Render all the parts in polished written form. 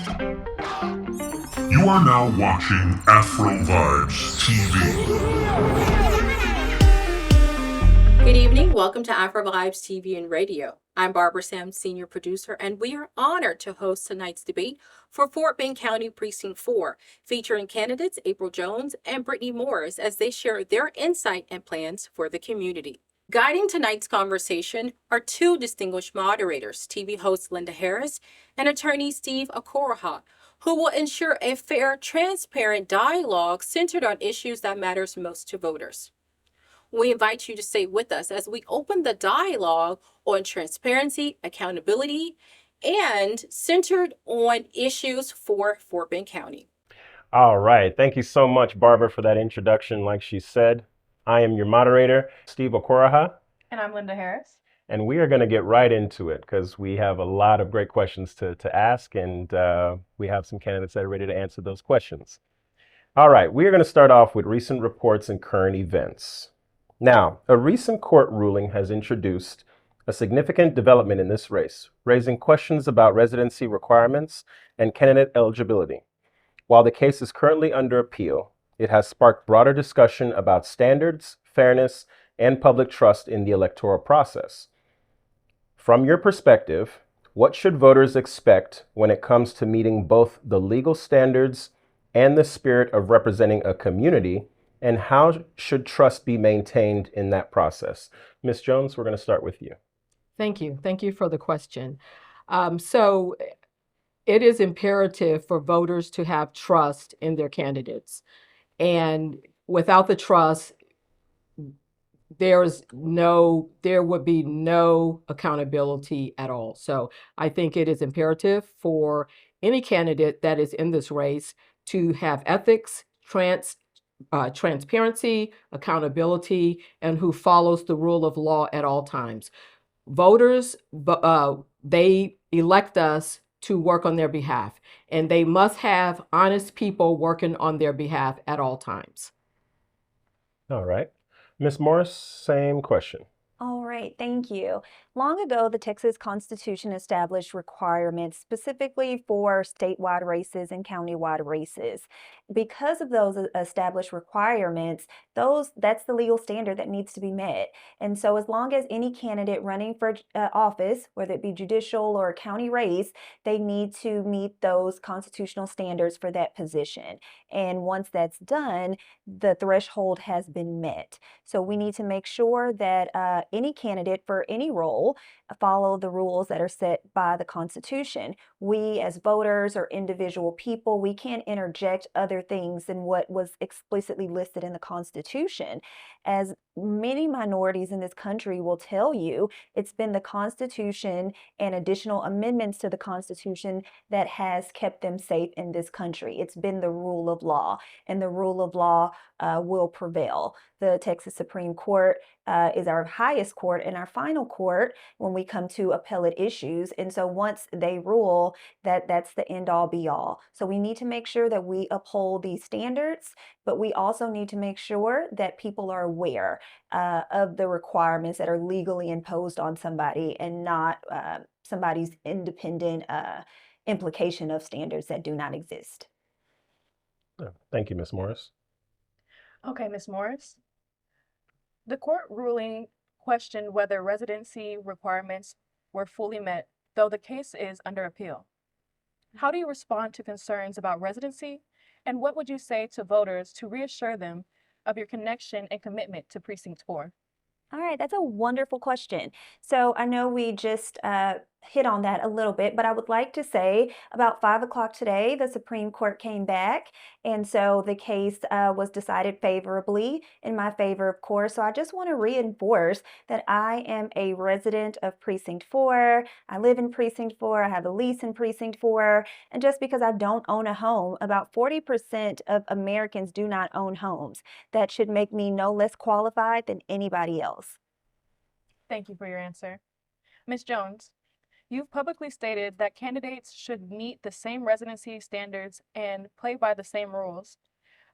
You are now watching Afrovibes TV. Good evening. Welcome to Afrovibes TV and Radio. I'm Barbara Sam, senior producer, and we are honored to host tonight's debate for Fort Bend County Precinct 4, featuring candidates April Jones and Brittanye Morris as they share their insight and plans for the community. Guiding tonight's conversation are two distinguished moderators, TV host Linda Harris and attorney Steve Okoroha, who will ensure a fair, transparent dialogue centered on issues that matters most to voters. We invite you to stay with us as we open the dialogue on transparency, accountability, and centered on issues for Fort Bend County. All right. Thank you so much, Barbara, for that introduction. Like she said, I am your moderator, Steve Okoroha. And I'm Linda Harris. And we are going to get right into it because we have a lot of great questions to ask, and we have some candidates that are ready to answer those questions. All right. We are going to start off with recent reports and current events. Now, a recent court ruling has introduced a significant development in this race, raising questions about residency requirements and candidate eligibility. While the case is currently under appeal, it has sparked broader discussion about standards, fairness, and public trust in the electoral process. From your perspective, what should voters expect when it comes to meeting both the legal standards and the spirit of representing a community, and how should trust be maintained in that process? Ms. Jones, we're going to start with you. Thank you. Thank you for the question. So it is imperative for voters to have trust in their candidates. And without the trust, there would be no accountability at all. So I think it is imperative for any candidate that is in this race to have ethics, transparency, accountability, and who follows the rule of law at all times. Voters, they elect us to work on their behalf, and they must have honest people working on their behalf at all times. All right. Ms. Morris, same question. All right, thank you. Long ago, the Texas Constitution established requirements specifically for statewide races and countywide races. Because of those established requirements, that's the legal standard that needs to be met. And so as long as any candidate running for office, whether it be judicial or a county race, they need to meet those constitutional standards for that position. And once that's done, the threshold has been met. So we need to make sure that any candidate for any role follow the rules that are set by the Constitution. We as voters or individual people, we can't interject other things than what was explicitly listed in the Constitution. As many minorities in this country will tell you, it's been the Constitution and additional amendments to the Constitution that has kept them safe in this country. It's been the rule of law, and the rule of law will prevail. The Texas Supreme Court is our highest court and our final court when we come to appellate issues. And so once they rule, that's the end all be all. So we need to make sure that we uphold these standards, but we also need to make sure that people are aware of the requirements that are legally imposed on somebody and not somebody's independent implication of standards that do not exist. Thank you, Ms. Morris. Okay, Ms. Morris. The court ruling questioned whether residency requirements were fully met, though the case is under appeal. How do you respond to concerns about residency, and what would you say to voters to reassure them of your connection and commitment to Precinct 4? All right, that's a wonderful question. So I know we just hit on that a little bit, but I would like to say about 5 o'clock today, the Supreme Court came back. And so the case was decided favorably in my favor, of course. So I just want to reinforce that I am a resident of Precinct 4. I live in Precinct 4. I have a lease in Precinct 4. And just because I don't own a home, about 40% of Americans do not own homes. That should make me no less qualified than anybody else. Thank you for your answer. Ms. Jones, you've publicly stated that candidates should meet the same residency standards and play by the same rules.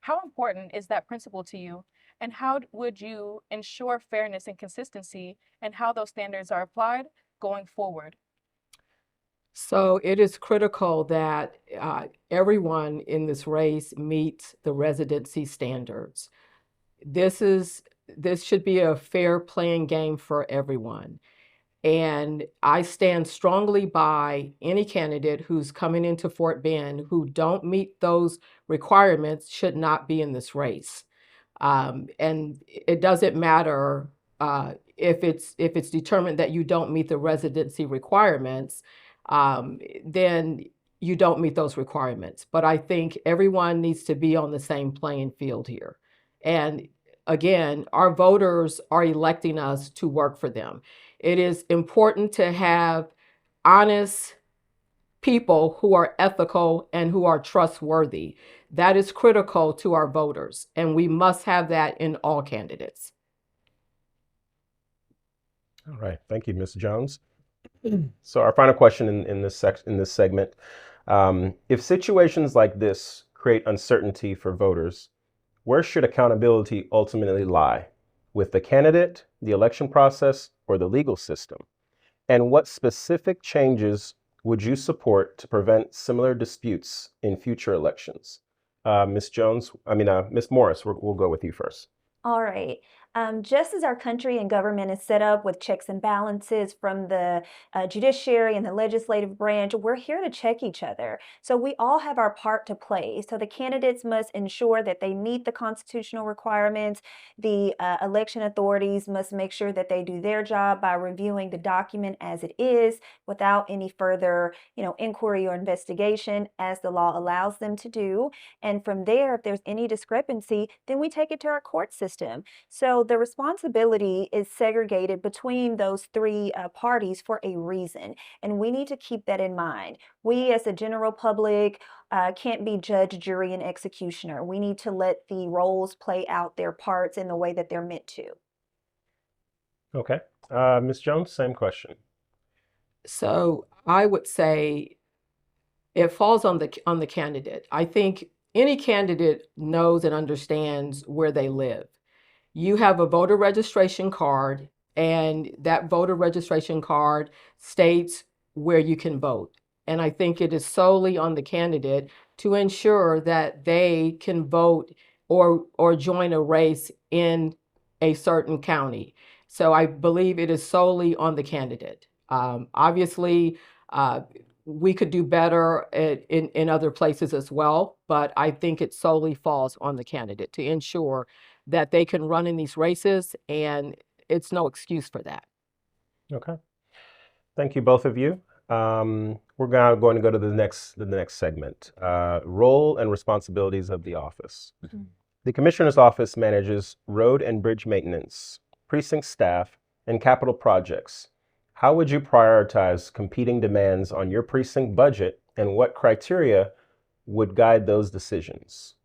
How important is that principle to you, and how would you ensure fairness and consistency and how those standards are applied going forward? So it is critical that everyone in this race meets the residency standards. This should be a fair playing game for everyone. And I stand strongly by any candidate who's coming into Fort Bend who don't meet those requirements should not be in this race. And it doesn't matter if it's determined that you don't meet the residency requirements, then you don't meet those requirements. But I think everyone needs to be on the same playing field here. And again, our voters are electing us to work for them. It is important to have honest people who are ethical and who are trustworthy. That is critical to our voters, and we must have that in all candidates. All right, thank you, Ms. Jones. So our final question in this segment, if situations like this create uncertainty for voters, where should accountability ultimately lie? With the candidate, the election process, or the legal system? And what specific changes would you support to prevent similar disputes in future elections? Ms. Morris, we'll go with you first. All right. Just as our country and government is set up with checks and balances from the judiciary and the legislative branch, we're here to check each other. So we all have our part to play. So the candidates must ensure that they meet the constitutional requirements. The election authorities must make sure that they do their job by reviewing the document as it is without any further, inquiry or investigation as the law allows them to do. And from there, if there's any discrepancy, then we take it to our court system. So the responsibility is segregated between those three parties for a reason, and we need to keep that in mind. We as the general public can't be judge, jury, and executioner. We need to let the roles play out their parts in the way that they're meant to. Okay. Ms. Jones, same question. So I would say it falls on the candidate. I think any candidate knows and understands where they live. You have a voter registration card, and that voter registration card states where you can vote. And I think it is solely on the candidate to ensure that they can vote or join a race in a certain county. So I believe it is solely on the candidate. Obviously, we could do better in other places as well, but I think it solely falls on the candidate to ensure that they can run in these races, and it's no excuse for that. Okay. Thank you, both of you. We're now going to go to the next segment, role and responsibilities of the office. Mm-hmm. The Commissioner's Office manages road and bridge maintenance, precinct staff, and capital projects. How would you prioritize competing demands on your precinct budget, and what criteria would guide those decisions?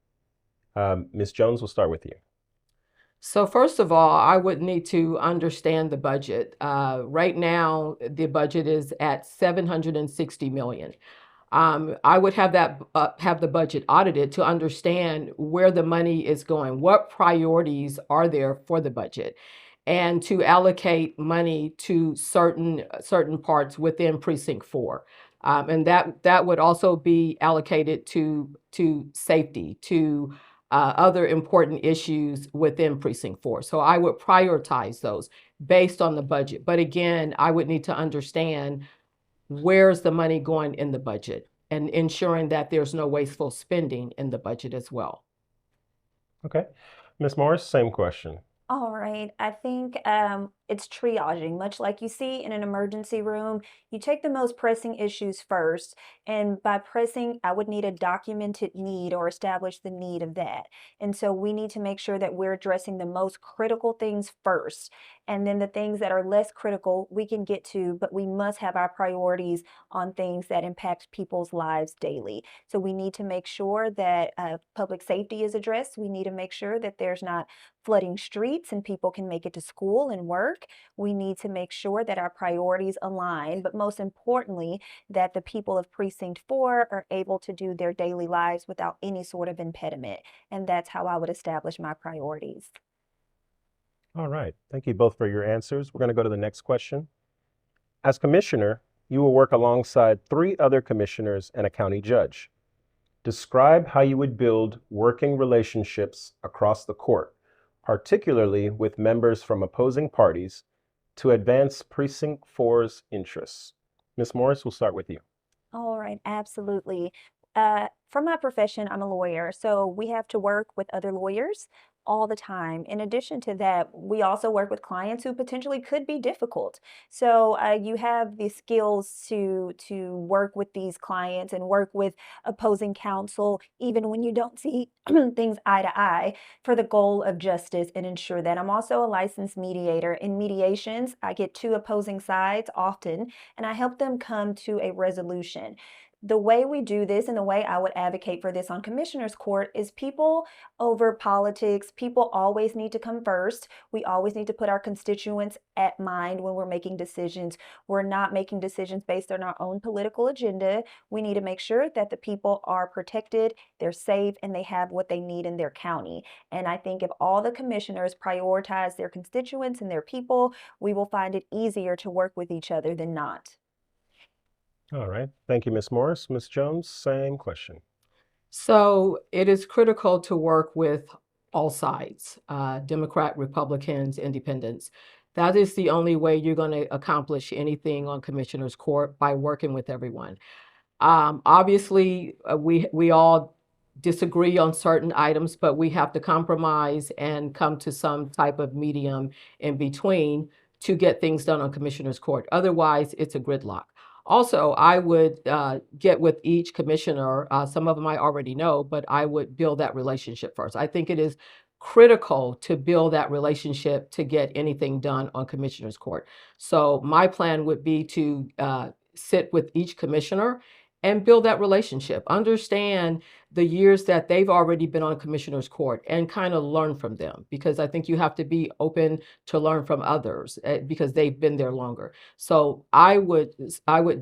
Ms. Jones, we'll start with you. So first of all, I would need to understand the budget. Right now, the budget is at $760 million. I would have the budget audited to understand where the money is going, what priorities are there for the budget, and to allocate money to certain parts within Precinct 4. And that would also be allocated to safety, to other important issues within Precinct 4. So I would prioritize those based on the budget. But again, I would need to understand where's the money going in the budget and ensuring that there's no wasteful spending in the budget as well. Okay. Ms. Morris, same question. All right. I think it's triaging, much like you see in an emergency room. You take the most pressing issues first, and by pressing, I would need a documented need or establish the need of that. And so we need to make sure that we're addressing the most critical things first, and then the things that are less critical we can get to, but we must have our priorities on things that impact people's lives daily. So we need to make sure that public safety is addressed. We need to make sure that there's not flooding streets and people can make it to school and work. We need to make sure that our priorities align, but most importantly, that the people of Precinct 4 are able to do their daily lives without any sort of impediment. And that's how I would establish my priorities. All right. Thank you both for your answers. We're going to go to the next question. As commissioner, You will work alongside 3 other commissioners and a county judge. Describe how you would build working relationships across the court, particularly with members from opposing parties, to advance Precinct 4's interests. Ms. Morris, we'll start with you. All right, absolutely. From my profession, I'm a lawyer, so we have to work with other lawyers all the time. In addition to that, we also work with clients who potentially could be difficult. So you have the skills to work with these clients and work with opposing counsel, even when you don't see things eye to eye, for the goal of justice and ensure that. I'm also a licensed mediator. In mediations, I get 2 opposing sides often, and I help them come to a resolution. The way we do this and the way I would advocate for this on Commissioner's Court is people over politics. People always need to come first. We always need to put our constituents at mind when we're making decisions. We're not making decisions based on our own political agenda. We need to make sure that the people are protected, they're safe, and they have what they need in their county. And I think if all the commissioners prioritize their constituents and their people, we will find it easier to work with each other than not. All right. Thank you, Ms. Morris. Ms. Jones, same question. So it is critical to work with all sides, Democrat, Republicans, independents. That is the only way you're going to accomplish anything on Commissioner's Court, by working with everyone. Obviously, we all disagree on certain items, but we have to compromise and come to some type of medium in between to get things done on Commissioner's Court. Otherwise, it's a gridlock. Also, I would get with each commissioner. Some of them I already know, but I would build that relationship first. I think it is critical to build that relationship to get anything done on Commissioner's Court. So my plan would be to sit with each commissioner and build that relationship. Understand the years that they've already been on Commissioner's Court and kind of learn from them, because I think you have to be open to learn from others because they've been there longer. So I would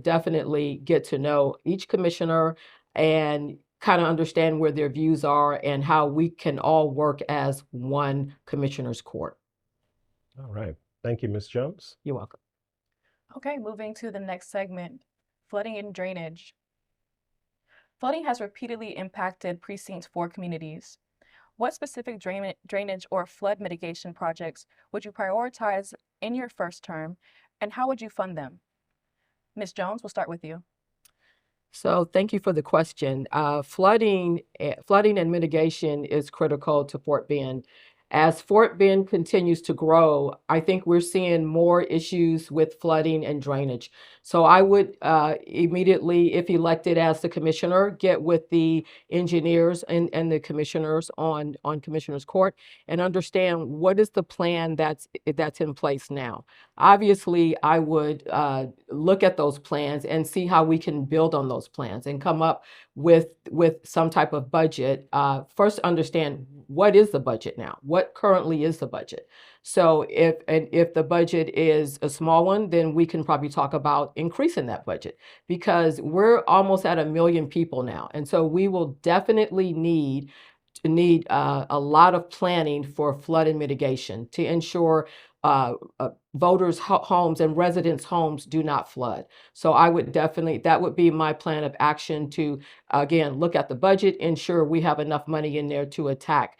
definitely get to know each commissioner and kind of understand where their views are and how we can all work as one Commissioner's Court. All right. Thank you, Ms. Jones. You're welcome. Okay, moving to the next segment, flooding and drainage. Flooding has repeatedly impacted Precinct 4 communities. What specific drainage or flood mitigation projects would you prioritize in your first term, and how would you fund them? Ms. Jones, we'll start with you. So thank you for the question. Flooding and mitigation is critical to Fort Bend. As Fort Bend continues to grow, I think we're seeing more issues with flooding and drainage. So I would immediately, if elected as the commissioner, get with the engineers and the commissioners on Commissioner's Court and understand what is the plan that's in place now. Obviously, I would look at those plans and see how we can build on those plans and come up with some type of budget. First, understand what is the budget now? What currently is the budget? So if the budget is a small one, then we can probably talk about increasing that budget, because we're almost at 1 million people now, and so we will definitely need a lot of planning for flood and mitigation to ensure voters' homes and residents' homes do not flood. So I would definitely, that would be my plan of action to, again, look at the budget, ensure we have enough money in there to attack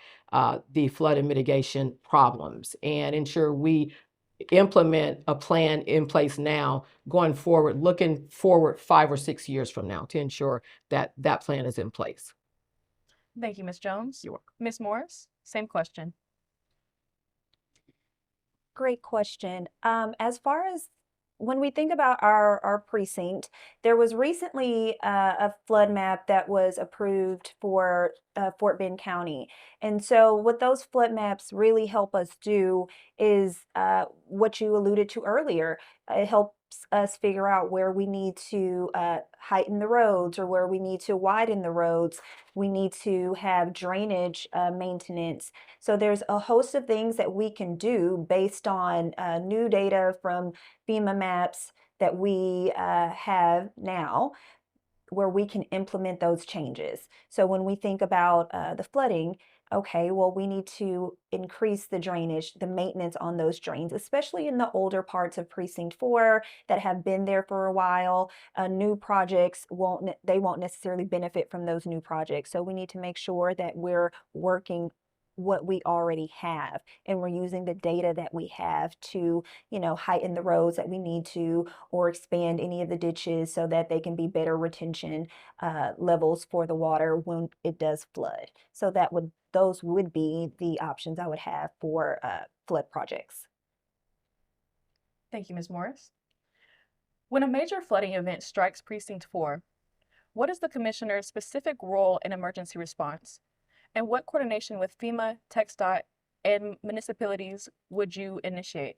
the flood and mitigation problems, and ensure we implement a plan in place now going forward, looking forward 5 or 6 years from now to ensure that that plan is in place. Thank you, Ms. Jones. You're welcome. Ms. Morris, same question. Great question. As far as when we think about our precinct, there was recently a flood map that was approved for Fort Bend County. And so what those flood maps really help us do is what you alluded to earlier. It helps us figure out where we need to heighten the roads or where we need to widen the roads. We need to have drainage maintenance. So there's a host of things that we can do based on new data from FEMA maps that we have now. where we can implement those changes. So when we think about the flooding, okay, well, we need to increase the drainage, the maintenance on those drains, especially in the older parts of Precinct 4 that have been there for a while. New projects won't necessarily benefit from those new projects. So we need to make sure that we're working what we already have, and we're using the data that we have to, heighten the roads that we need to, or expand any of the ditches so that they can be better retention levels for the water when it does flood. So those would be the options I would have for flood projects. Thank you, Ms. Morris. When a major flooding event strikes Precinct 4, what is the commissioner's specific role in emergency response? And what coordination with FEMA, TxDOT, and municipalities would you initiate?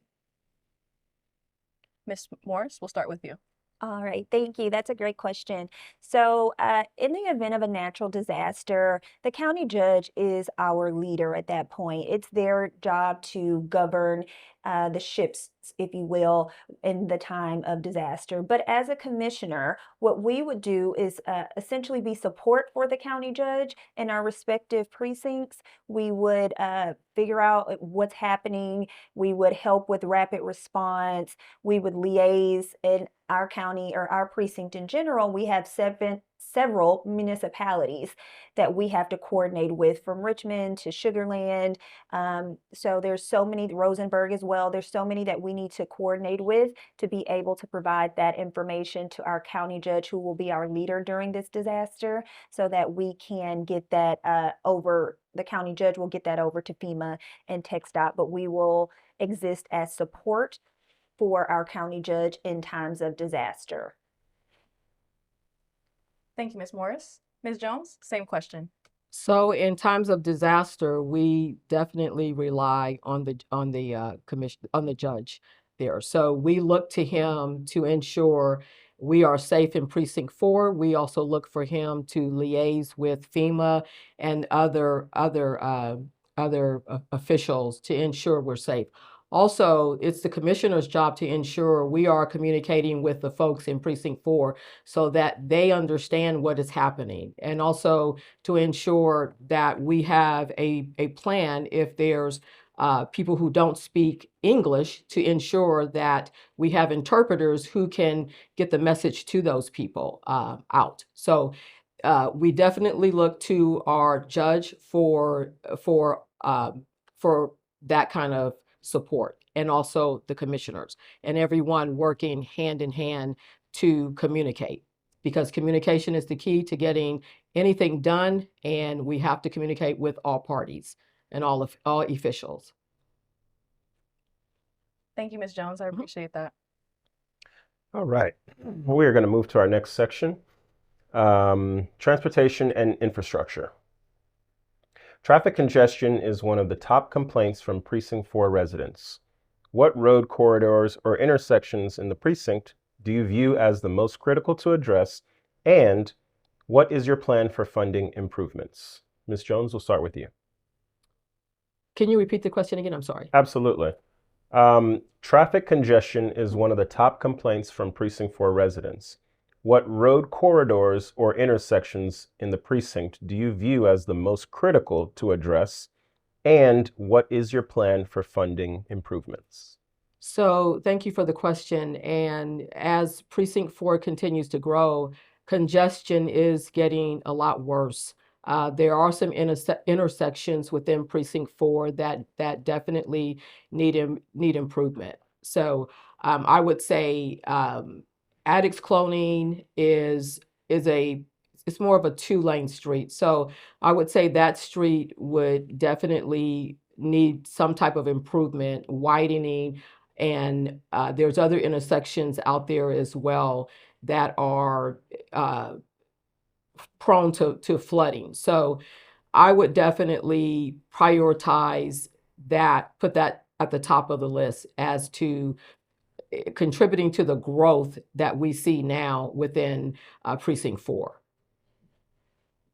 Ms. Morris, we'll start with you. All right, thank you. That's a great question. So in the event of a natural disaster, the county judge is our leader at that point. It's their job to govern the ships, if you will, in the time of disaster. But as a commissioner, what we would do is essentially be support for the county judge in our respective precincts. We would figure out what's happening. We would help with rapid response. We would liaise in our county, or our precinct in general. We have several municipalities that we have to coordinate with, from Richmond to Sugar Land. So there's so many, Rosenberg as well. There's so many that we need to coordinate with to be able to provide that information to our county judge, who will be our leader during this disaster, so that we can get that the county judge will get that over to FEMA and TxDOT, but we will exist as support for our county judge in times of disaster. Thank you, Ms. Morris. Ms. Jones, same question. So in times of disaster, we definitely rely on the judge there. So we look to him to ensure we are safe in Precinct 4. We also look for him to liaise with FEMA and other officials to ensure we're safe. Also, it's the commissioner's job to ensure we are communicating with the folks in Precinct 4 so that they understand what is happening, and also to ensure that we have a plan if there's people who don't speak English, to ensure that we have interpreters who can get the message to those people out. So we definitely look to our judge for that kind of support, and also the commissioners and everyone working hand in hand to communicate, because communication is the key to getting anything done, and we have to communicate with all parties and all officials. Thank you, Ms. Jones. I appreciate that. All right. We are going to move to our next section, transportation and infrastructure. Traffic congestion is one of the top complaints from Precinct 4 residents. What road corridors or intersections in the precinct do you view as the most critical to address, and what is your plan for funding improvements? Ms. Jones, we'll start with you. Can you repeat the question again? I'm sorry. Absolutely. Traffic congestion is one of the top complaints from Precinct 4 residents. What road corridors or intersections in the precinct do you view as the most critical to address, and what is your plan for funding improvements? So thank you for the question. And as Precinct 4 continues to grow, congestion is getting a lot worse. There are some intersections within Precinct 4 that definitely need improvement. So I would say Addicts Cloning is it's more of a 2-lane street. So I would say that street would definitely need some type of improvement, widening, and there's other intersections out there as well that are prone to flooding. So I would definitely prioritize that, put that at the top of the list as to contributing to the growth that we see now within Precinct 4.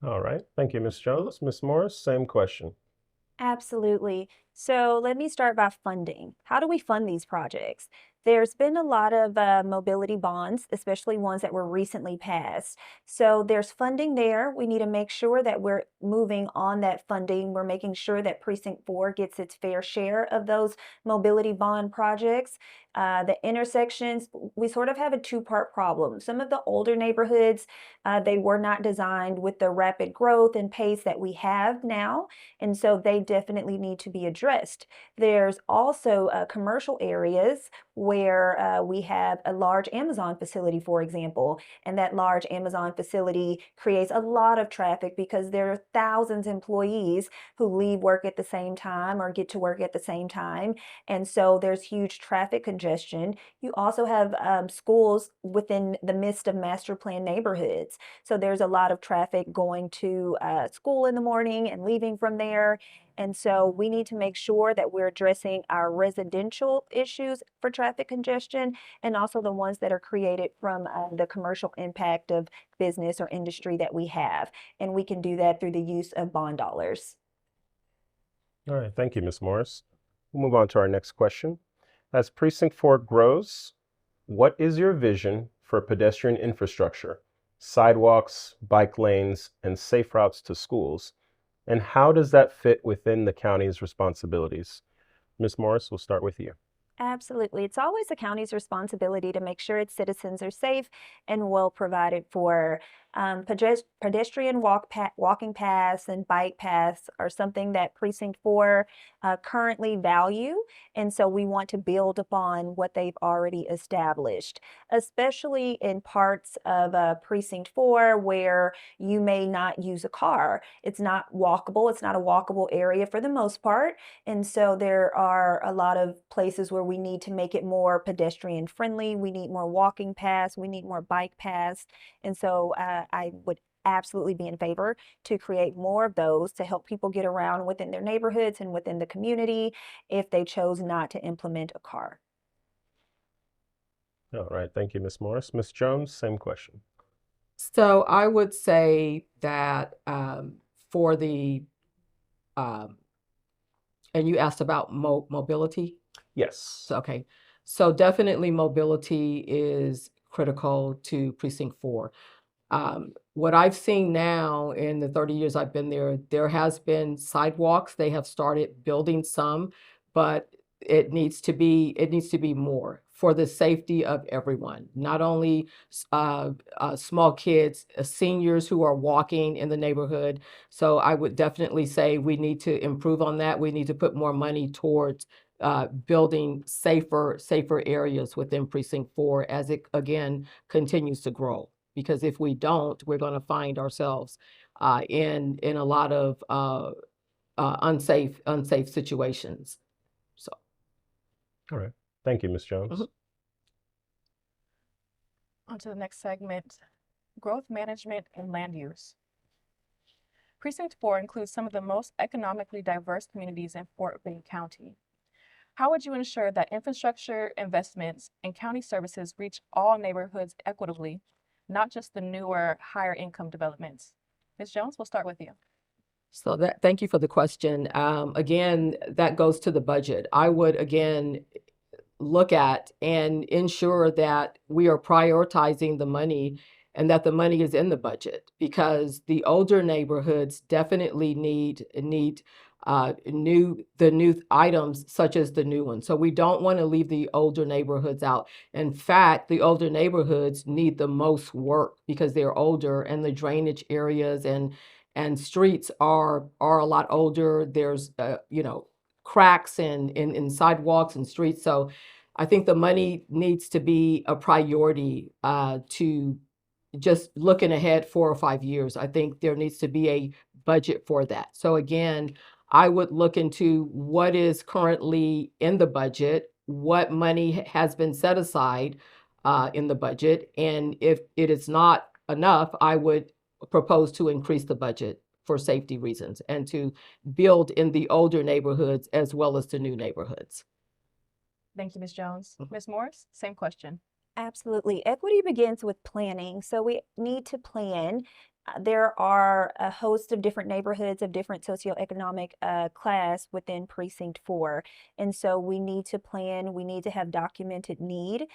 All right. Thank you, Ms. Jones. Ms. Morris, same question. Absolutely. So let me start by funding. How do we fund these projects? There's been a lot of mobility bonds, especially ones that were recently passed. So there's funding there. We need to make sure that we're moving on that funding. We're making sure that Precinct 4 gets its fair share of those mobility bond projects. The intersections, we sort of have a two-part problem. Some of the older neighborhoods, they were not designed with the rapid growth and pace that we have now, and so they definitely need to be addressed. There's also commercial areas where we have a large Amazon facility, for example, and that large Amazon facility creates a lot of traffic because there are thousands of employees who leave work at the same time or get to work at the same time. And so there's huge traffic congestion. You also have schools within the midst of master plan neighborhoods. So there's a lot of traffic going to school in the morning and leaving from there. And so we need to make sure that we're addressing our residential issues for traffic congestion and also the ones that are created from the commercial impact of business or industry that we have. And we can do that through the use of bond dollars. All right, thank you, Ms. Morris. We'll move on to our next question. As Precinct 4 grows, what is your vision for pedestrian infrastructure, sidewalks, bike lanes, and safe routes to schools? And how does that fit within the county's responsibilities? Ms. Morris, we'll start with you. Absolutely. It's always the county's responsibility to make sure its citizens are safe and well provided for. Pedestrian walking paths and bike paths are something that Precinct 4 currently value, and so we want to build upon what they've already established, especially in parts of Precinct 4 where you may not use a car. It's not walkable. It's not a walkable area for the most part, and so there are a lot of places where we need to make it more pedestrian friendly. We need more walking paths. We need more bike paths, and so I would absolutely be in favor to create more of those to help people get around within their neighborhoods and within the community if they chose not to implement a car. All right, thank you, Ms. Morris. Ms. Jones, same question. So I would say that for the, and you asked about mobility? Yes. Okay, so definitely mobility is critical to Precinct 4. What I've seen now in the 30 years I've been there, there has been sidewalks. They have started building some, but it needs to be more for the safety of everyone, not only small kids, seniors who are walking in the neighborhood. So I would definitely say we need to improve on that. We need to put more money towards building safer areas within Precinct 4 as it again continues to grow. Because if we don't, we're going to find ourselves in a lot of unsafe situations. So, all right, thank you, Ms. Jones. Mm-hmm. On to the next segment, growth management and land use. Precinct 4 includes some of the most economically diverse communities in Fort Bend County. How would you ensure that infrastructure investments and county services reach all neighborhoods equitably, not just the newer, higher income developments? Ms. Jones, we'll start with you. So thank you for the question. Again, that goes to the budget. I would again look at and ensure that we are prioritizing the money and that the money is in the budget, because the older neighborhoods definitely need new items such as the new one. So we don't want to leave the older neighborhoods out. In fact, the older neighborhoods need the most work because they're older, and the drainage areas and streets are a lot older. There's cracks in sidewalks and streets. So I think the money needs to be a priority to just looking ahead 4 or 5 years. I think there needs to be a budget for that. So again, I would look into what is currently in the budget, what money has been set aside in the budget, and if it is not enough, I would propose to increase the budget for safety reasons and to build in the older neighborhoods as well as the new neighborhoods. Thank you, Ms. Jones. Ms. Morris, same question. Absolutely. Equity begins with planning. So we need to plan There are a host of different neighborhoods of different socioeconomic class within Precinct 4. And so we need to plan, we need to have documented need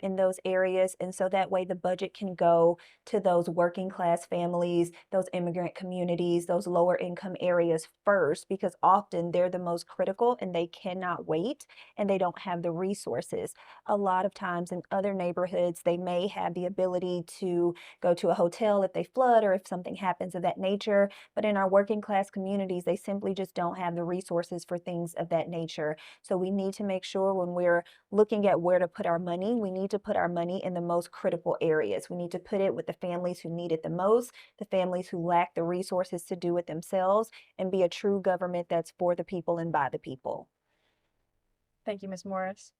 in those areas. And so that way the budget can go to those working class families, those immigrant communities, those lower income areas first, because often they're the most critical and they cannot wait and they don't have the resources. A lot of times in other neighborhoods, they may have the ability to go to a hotel if they flood or if something happens of that nature. But in our working class communities, they simply just don't have the resources for things of that nature. So we need to make sure when we're looking at where to put our money, we need to put our money in the most critical areas. We need to put it with the families who need it the most, the families who lack the resources to do it themselves, and be a true government that's for the people and by the people. Thank you, Ms. Morris.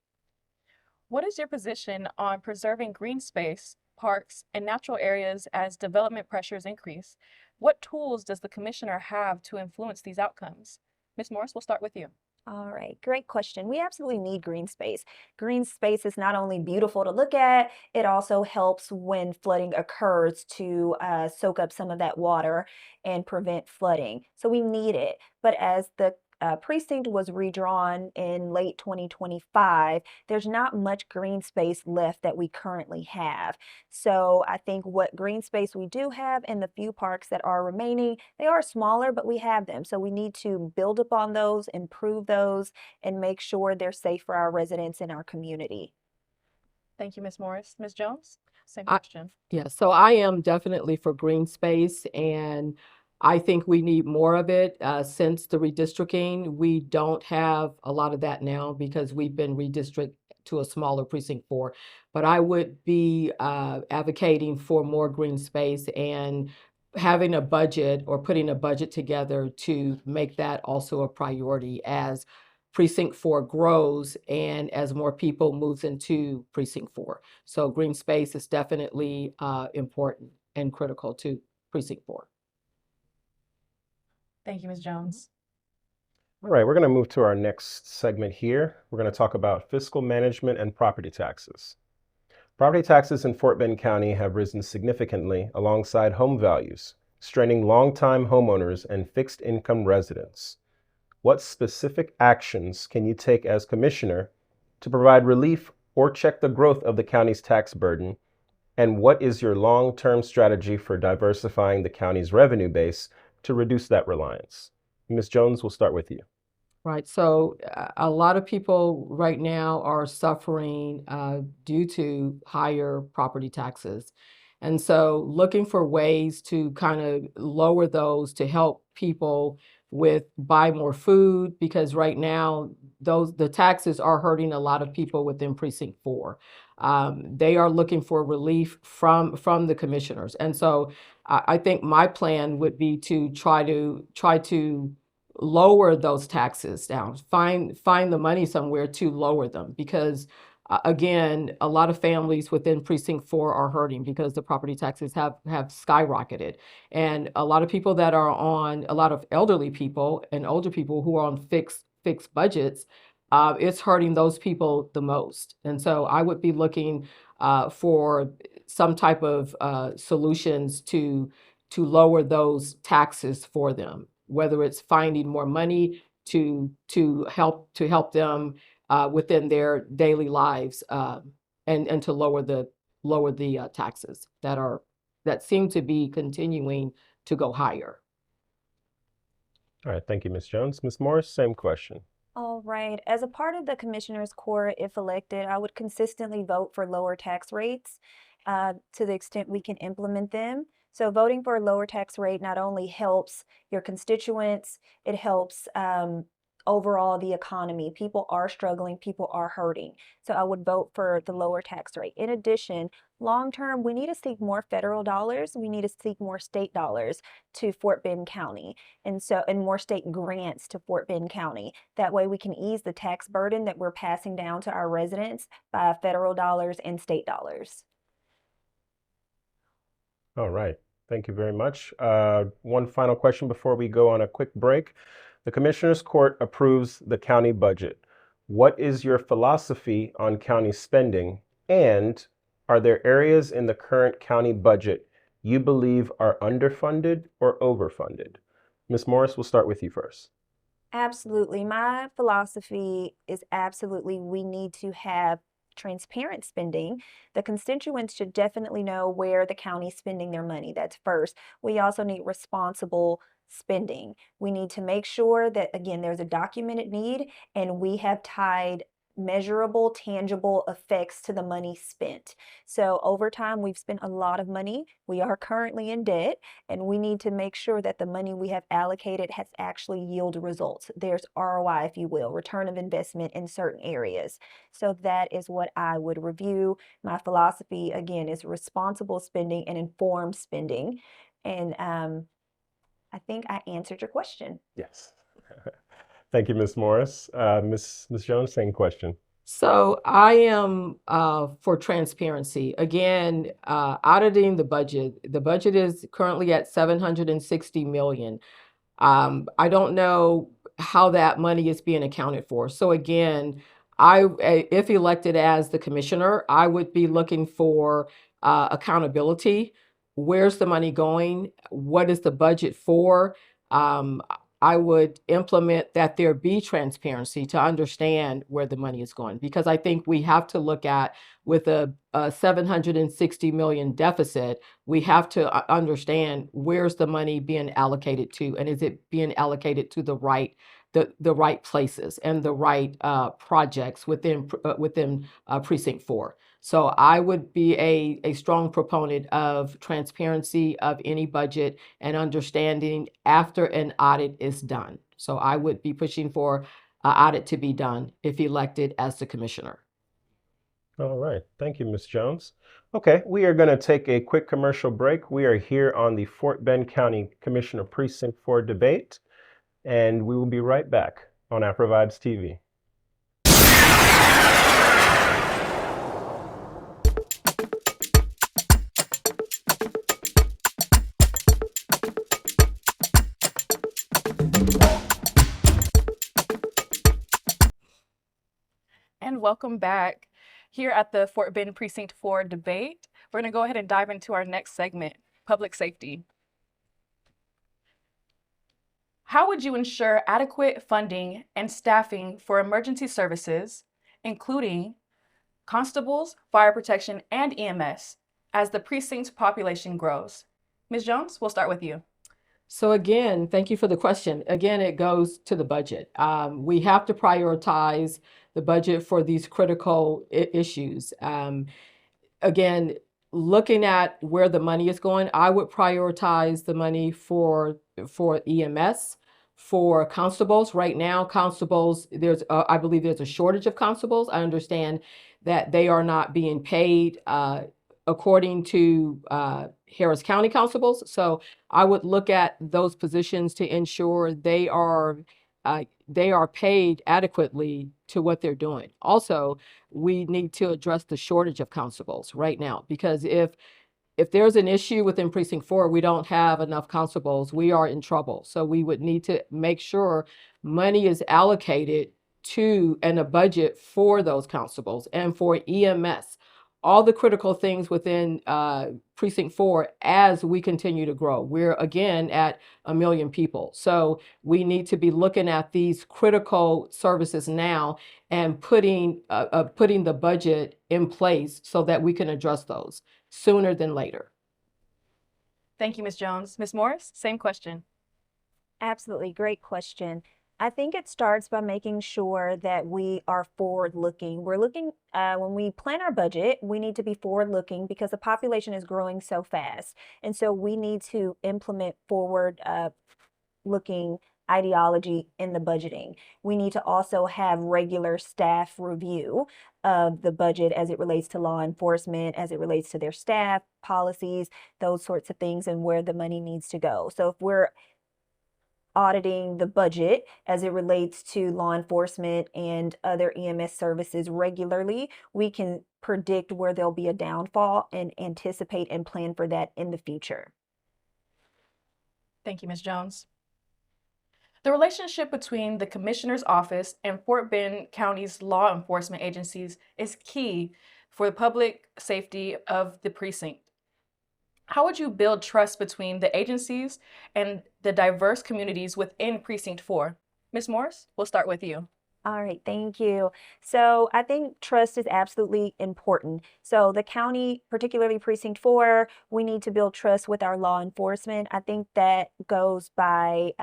What is your position on preserving green space, parks, and natural areas as development pressures increase? What tools does the commissioner have to influence these outcomes? Ms. Morris, we'll start with you. All right, great question. We absolutely need green space. Green space is not only beautiful to look at, it also helps when flooding occurs to soak up some of that water and prevent flooding. So we need it. But as the precinct was redrawn in late 2025, there's not much green space left that we currently have. So I think what green space we do have and the few parks that are remaining, they are smaller, but we have them. So we need to build upon those, improve those, and make sure they're safe for our residents in our community. Thank you, Ms. Morris. Ms. Jones, same I- question. Yeah, so I am definitely for green space, and I think we need more of it. Since the redistricting, we don't have a lot of that now because we've been redistricted to a smaller precinct 4. But I would be advocating for more green space and having a budget or putting a budget together to make that also a priority as precinct 4 grows and as more people moves into precinct 4. So green space is definitely important and critical to precinct 4. Thank you, Ms. Jones. All right, we're going to move to our next segment here. We're going to talk about fiscal management and property taxes. Property taxes in Fort Bend County have risen significantly alongside home values, straining longtime homeowners and fixed income residents. What specific actions can you take as commissioner to provide relief or check the growth of the county's tax burden? And what is your long-term strategy for diversifying the county's revenue base to reduce that reliance? Ms. Jones, we'll start with you. Right. So a lot of people right now are suffering due to higher property taxes. And so looking for ways to kind of lower those to help people with buy more food, because right now the taxes are hurting a lot of people within precinct 4. They are looking for relief from the commissioners. And so I think my plan would be to try to lower those taxes down, find the money somewhere to lower them, because again, a lot of families within precinct 4 are hurting because the property taxes have skyrocketed. And a lot of people that are on, a lot of elderly people and older people who are on fixed budgets, it's hurting those people the most. And so I would be looking for some type of solutions to lower those taxes for them, whether it's finding more money to help them within their daily lives, and to lower the taxes that seem to be continuing to go higher. All right, thank you, Ms. Jones. Ms. Morris, same question. All right. As a part of the Commissioner's Court, if elected, I would consistently vote for lower tax rates to the extent we can implement them. So voting for a lower tax rate not only helps your constituents, it helps overall the economy. People are struggling, people are hurting. So I would vote for the lower tax rate. In addition, long term, we need to seek more federal dollars. We need to seek more state dollars to Fort Bend County, and more state grants to Fort Bend County. That way we can ease the tax burden that we're passing down to our residents by federal dollars and state dollars. All right, thank you very much. One final question before we go on a quick break. The Commissioner's Court approves the county budget. What is your philosophy on county spending? And are there areas in the current county budget you believe are underfunded or overfunded? Ms. Morris, we'll start with you first. Absolutely. My philosophy is absolutely we need to have transparent spending. The constituents should definitely know where the county's spending their money. That's first. We also need responsible spending. We need to make sure that, again, there's a documented need and we have tied measurable, tangible effects to the money spent. So over time, we've spent a lot of money. We are currently in debt, and we need to make sure that the money we have allocated has actually yielded results. There's ROI, if you will, return of investment in certain areas. So that is what I would review. My philosophy, again, is responsible spending and informed spending. And I think I answered your question. Yes. Thank you, Ms. Morris. Ms. Jones, same question. So I am for transparency. Again, auditing the budget. The budget is currently at 760 million. I don't know how that money is being accounted for. So again, if elected as the commissioner, I would be looking for accountability. Where's the money going? What is the budget for? I would implement that there be transparency to understand where the money is going, because I think we have to look at, with a 760 million deficit, we have to understand where's the money being allocated to, and is it being allocated to the right places and the right projects within Precinct 4. So I would be a strong proponent of transparency of any budget and understanding after an audit is done. So I would be pushing for an audit to be done if elected as the commissioner. All right. Thank you, Ms. Jones. Okay, we are going to take a quick commercial break. We are here on the Fort Bend County Commissioner Precinct 4 debate, and we will be right back on Afrovibes TV. And welcome back here at the Fort Bend Precinct 4 debate. We're going to go ahead and dive into our next segment, public safety. How would you ensure adequate funding and staffing for emergency services, including constables, fire protection, and EMS, as the precinct's population grows? Ms. Jones, we'll start with you. So again, thank you for the question. Again, it goes to the budget. We have to prioritize the budget for these critical issues. Again, looking at where the money is going, I would prioritize the money for EMS, for constables. Right now, constables, I believe there's a shortage of constables. I understand that they are not being paid according to Harris County constables. So I would look at those positions to ensure they are paid adequately to what they're doing. Also, we need to address the shortage of constables right now, because if there's an issue within Precinct 4, we don't have enough constables, we are in trouble. So we would need to make sure money is allocated to and a budget for those constables and for EMS, all the critical things within Precinct 4 as we continue to grow. We're again at 1 million people. So we need to be looking at these critical services now and putting the budget in place so that we can address those sooner than later. Thank you, Ms. Jones. Ms. Morris, same question. Absolutely. Great question. I think it starts by making sure that we are forward-looking. We're looking, when we plan our budget, we need to be forward-looking because the population is growing so fast. And so we need to implement forward-looking ideology in the budgeting. We need to also have regular staff review of the budget as it relates to law enforcement, as it relates to their staff, policies, those sorts of things, and where the money needs to go. So if we're auditing the budget as it relates to law enforcement and other EMS services regularly, we can predict where there'll be a downfall and anticipate and plan for that in the future. Thank you, Ms. Jones. The relationship between the Commissioner's Office and Fort Bend County's law enforcement agencies is key for the public safety of the precinct. How would you build trust between the agencies and the diverse communities within Precinct 4? Ms. Morris, we'll start with you. All right, thank you. So I think trust is absolutely important. So the county, particularly Precinct 4, we need to build trust with our law enforcement. I think that goes by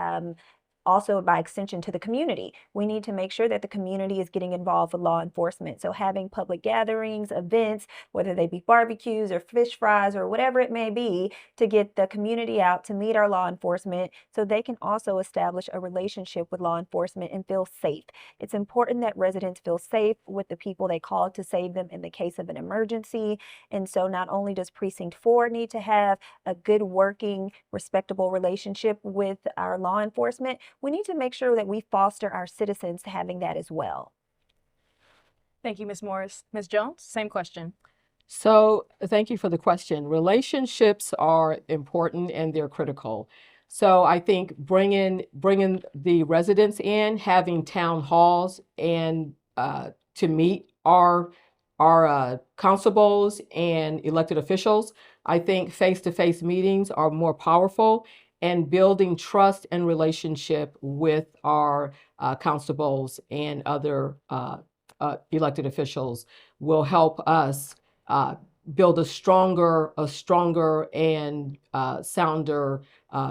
also by extension to the community. We need to make sure that the community is getting involved with law enforcement. So having public gatherings, events, whether they be barbecues or fish fries or whatever it may be, to get the community out to meet our law enforcement so they can also establish a relationship with law enforcement and feel safe. It's important that residents feel safe with the people they call to save them in the case of an emergency. And so not only does Precinct 4 need to have a good working, respectable relationship with our law enforcement, we need to make sure that we foster our citizens having that as well. Thank you, Ms. Morris. Ms. Jones, same question. So thank you for the question. Relationships are important and they're critical. So I think bringing the residents in, having town halls and to meet our constables and elected officials. I think face-to-face meetings are more powerful, and building trust and relationship with our constables and other elected officials will help us build a stronger and sounder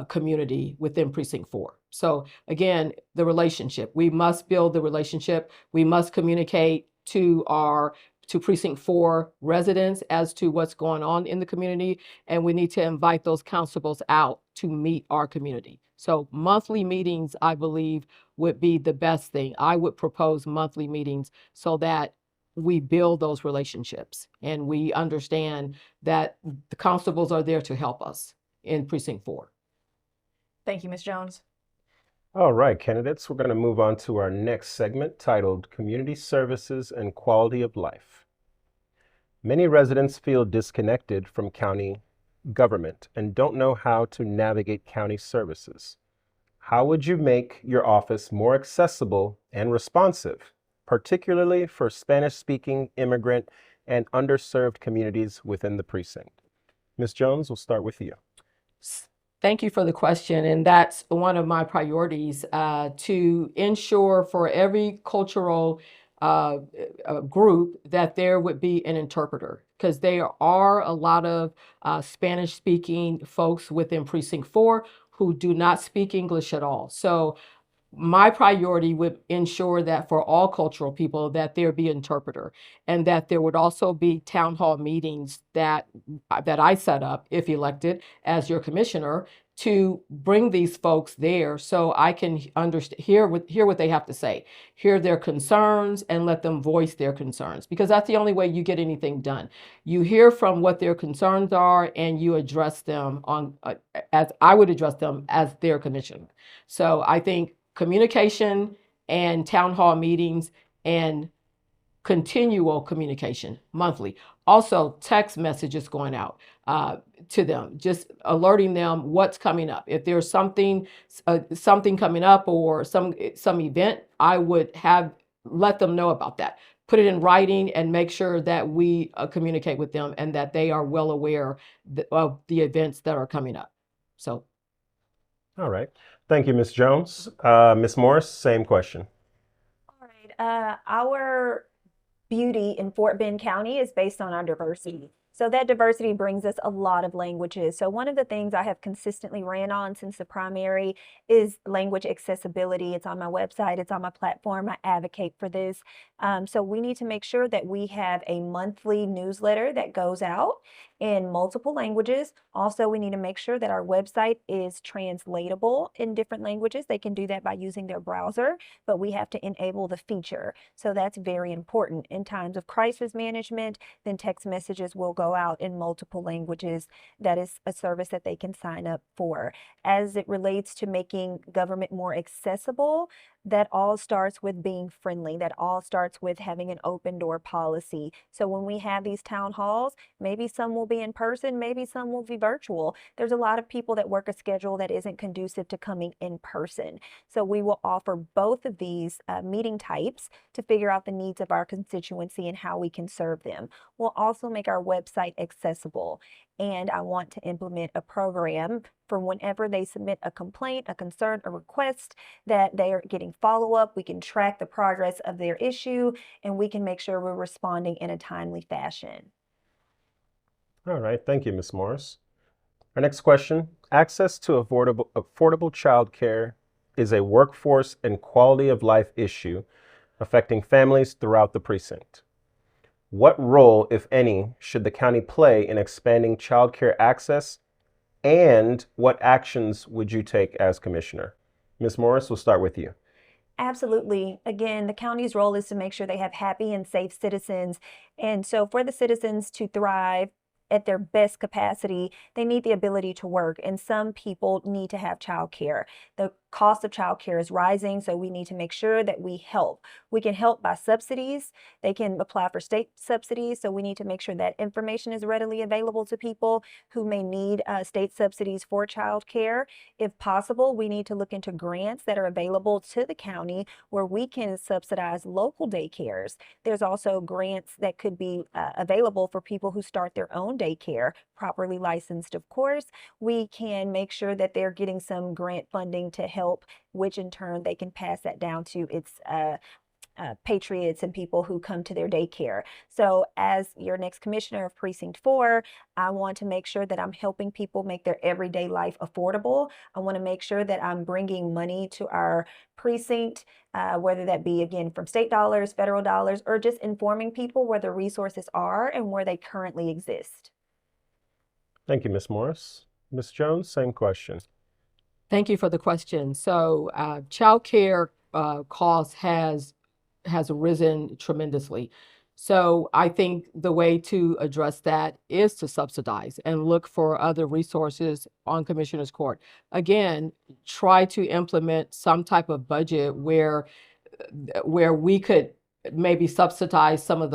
community within Precinct 4. So again, the relationship. We must build the relationship. We must communicate to Precinct 4 residents as to what's going on in the community, and we need to invite those constables out to meet our community. So monthly meetings, I believe, would be the best thing. I would propose monthly meetings so that we build those relationships and we understand that the constables are there to help us in Precinct 4. Thank you, Ms. Jones. All right, candidates, we're going to move on to our next segment titled Community Services and Quality of Life. Many residents feel disconnected from county government and don't know how to navigate county services. How would you make your office more accessible and responsive, particularly for Spanish-speaking, immigrant, and underserved communities within the precinct? Ms. Jones, we'll start with you. Thank you for the question. And that's one of my priorities, to ensure for every cultural group that there would be an interpreter, because there are a lot of Spanish-speaking folks within Precinct 4 who do not speak English at all. So my priority would ensure that for all cultural people that there be an interpreter, and that there would also be town hall meetings that I set up, if elected as your commissioner, to bring these folks there so I can hear what they have to say, hear their concerns, and let them voice their concerns, because that's the only way you get anything done. You hear from what their concerns are and you address them as I would address them as their commissioner. So I think communication and town hall meetings and continual communication monthly. Also, text messages going out to them, just alerting them what's coming up. If there's something coming up or some event, I would let them know about that. Put it in writing and make sure that we communicate with them and that they are well aware of the events that are coming up. So. All right. Thank you, Ms. Jones. Ms. Morris, same question. All right. Our beauty in Fort Bend County is based on our diversity. So that diversity brings us a lot of languages. So one of the things I have consistently ran on since the primary is language accessibility. It's on my website, it's on my platform. I advocate for this. So we need to make sure that we have a monthly newsletter that goes out in multiple languages. Also, we need to make sure that our website is translatable in different languages. They can do that by using their browser, but we have to enable the feature. So that's very important. In times of crisis management, then text messages will go out in multiple languages. That is a service that they can sign up for. As it relates to making government more accessible, that all starts with being friendly. That all starts with having an open door policy. So when we have these town halls, maybe some will be in person, maybe some will be virtual. There's a lot of people that work a schedule that isn't conducive to coming in person. So we will offer both of these meeting types to figure out the needs of our constituency and how we can serve them. We'll also make our website accessible. and I want to implement a program for whenever they submit a complaint, a concern, a request, that they are getting follow-up. We can track the progress of their issue, and we can make sure we're responding in a timely fashion. All right, thank you, Ms. Morris. Our next question, access to affordable childcare is a workforce and quality of life issue affecting families throughout the precinct. What role, if any, should the county play in expanding childcare access, and what actions would you take as commissioner? Ms. Morris, we'll start with you. Absolutely. Again, the county's role is to make sure they have happy and safe citizens. And so for the citizens to thrive at their best capacity, they need the ability to work. And some people need to have childcare. The cost of childcare is rising, so we need to make sure that we help. We can help by subsidies. They can apply for state subsidies, so we need to make sure that information is readily available to people who may need state subsidies for childcare. If possible, we need to look into grants that are available to the county where we can subsidize local daycares. There's also grants that could be available for people who start their own daycare, properly licensed, of course. We can make sure that they're getting some grant funding to help, which in turn they can pass that down to its patriots and people who come to their daycare. So as your next commissioner of Precinct 4, I want to make sure that I'm helping people make their everyday life affordable. I want to make sure that I'm bringing money to our precinct, whether that be, again, from state dollars, federal dollars, or just informing people where the resources are and where they currently exist. Thank you, Ms. Morris. Ms. Jones, same question. Thank you for the question. So child care costs has risen tremendously. So I think the way to address that is to subsidize and look for other resources on Commissioner's Court. Again, try to implement some type of budget where we could maybe subsidize some of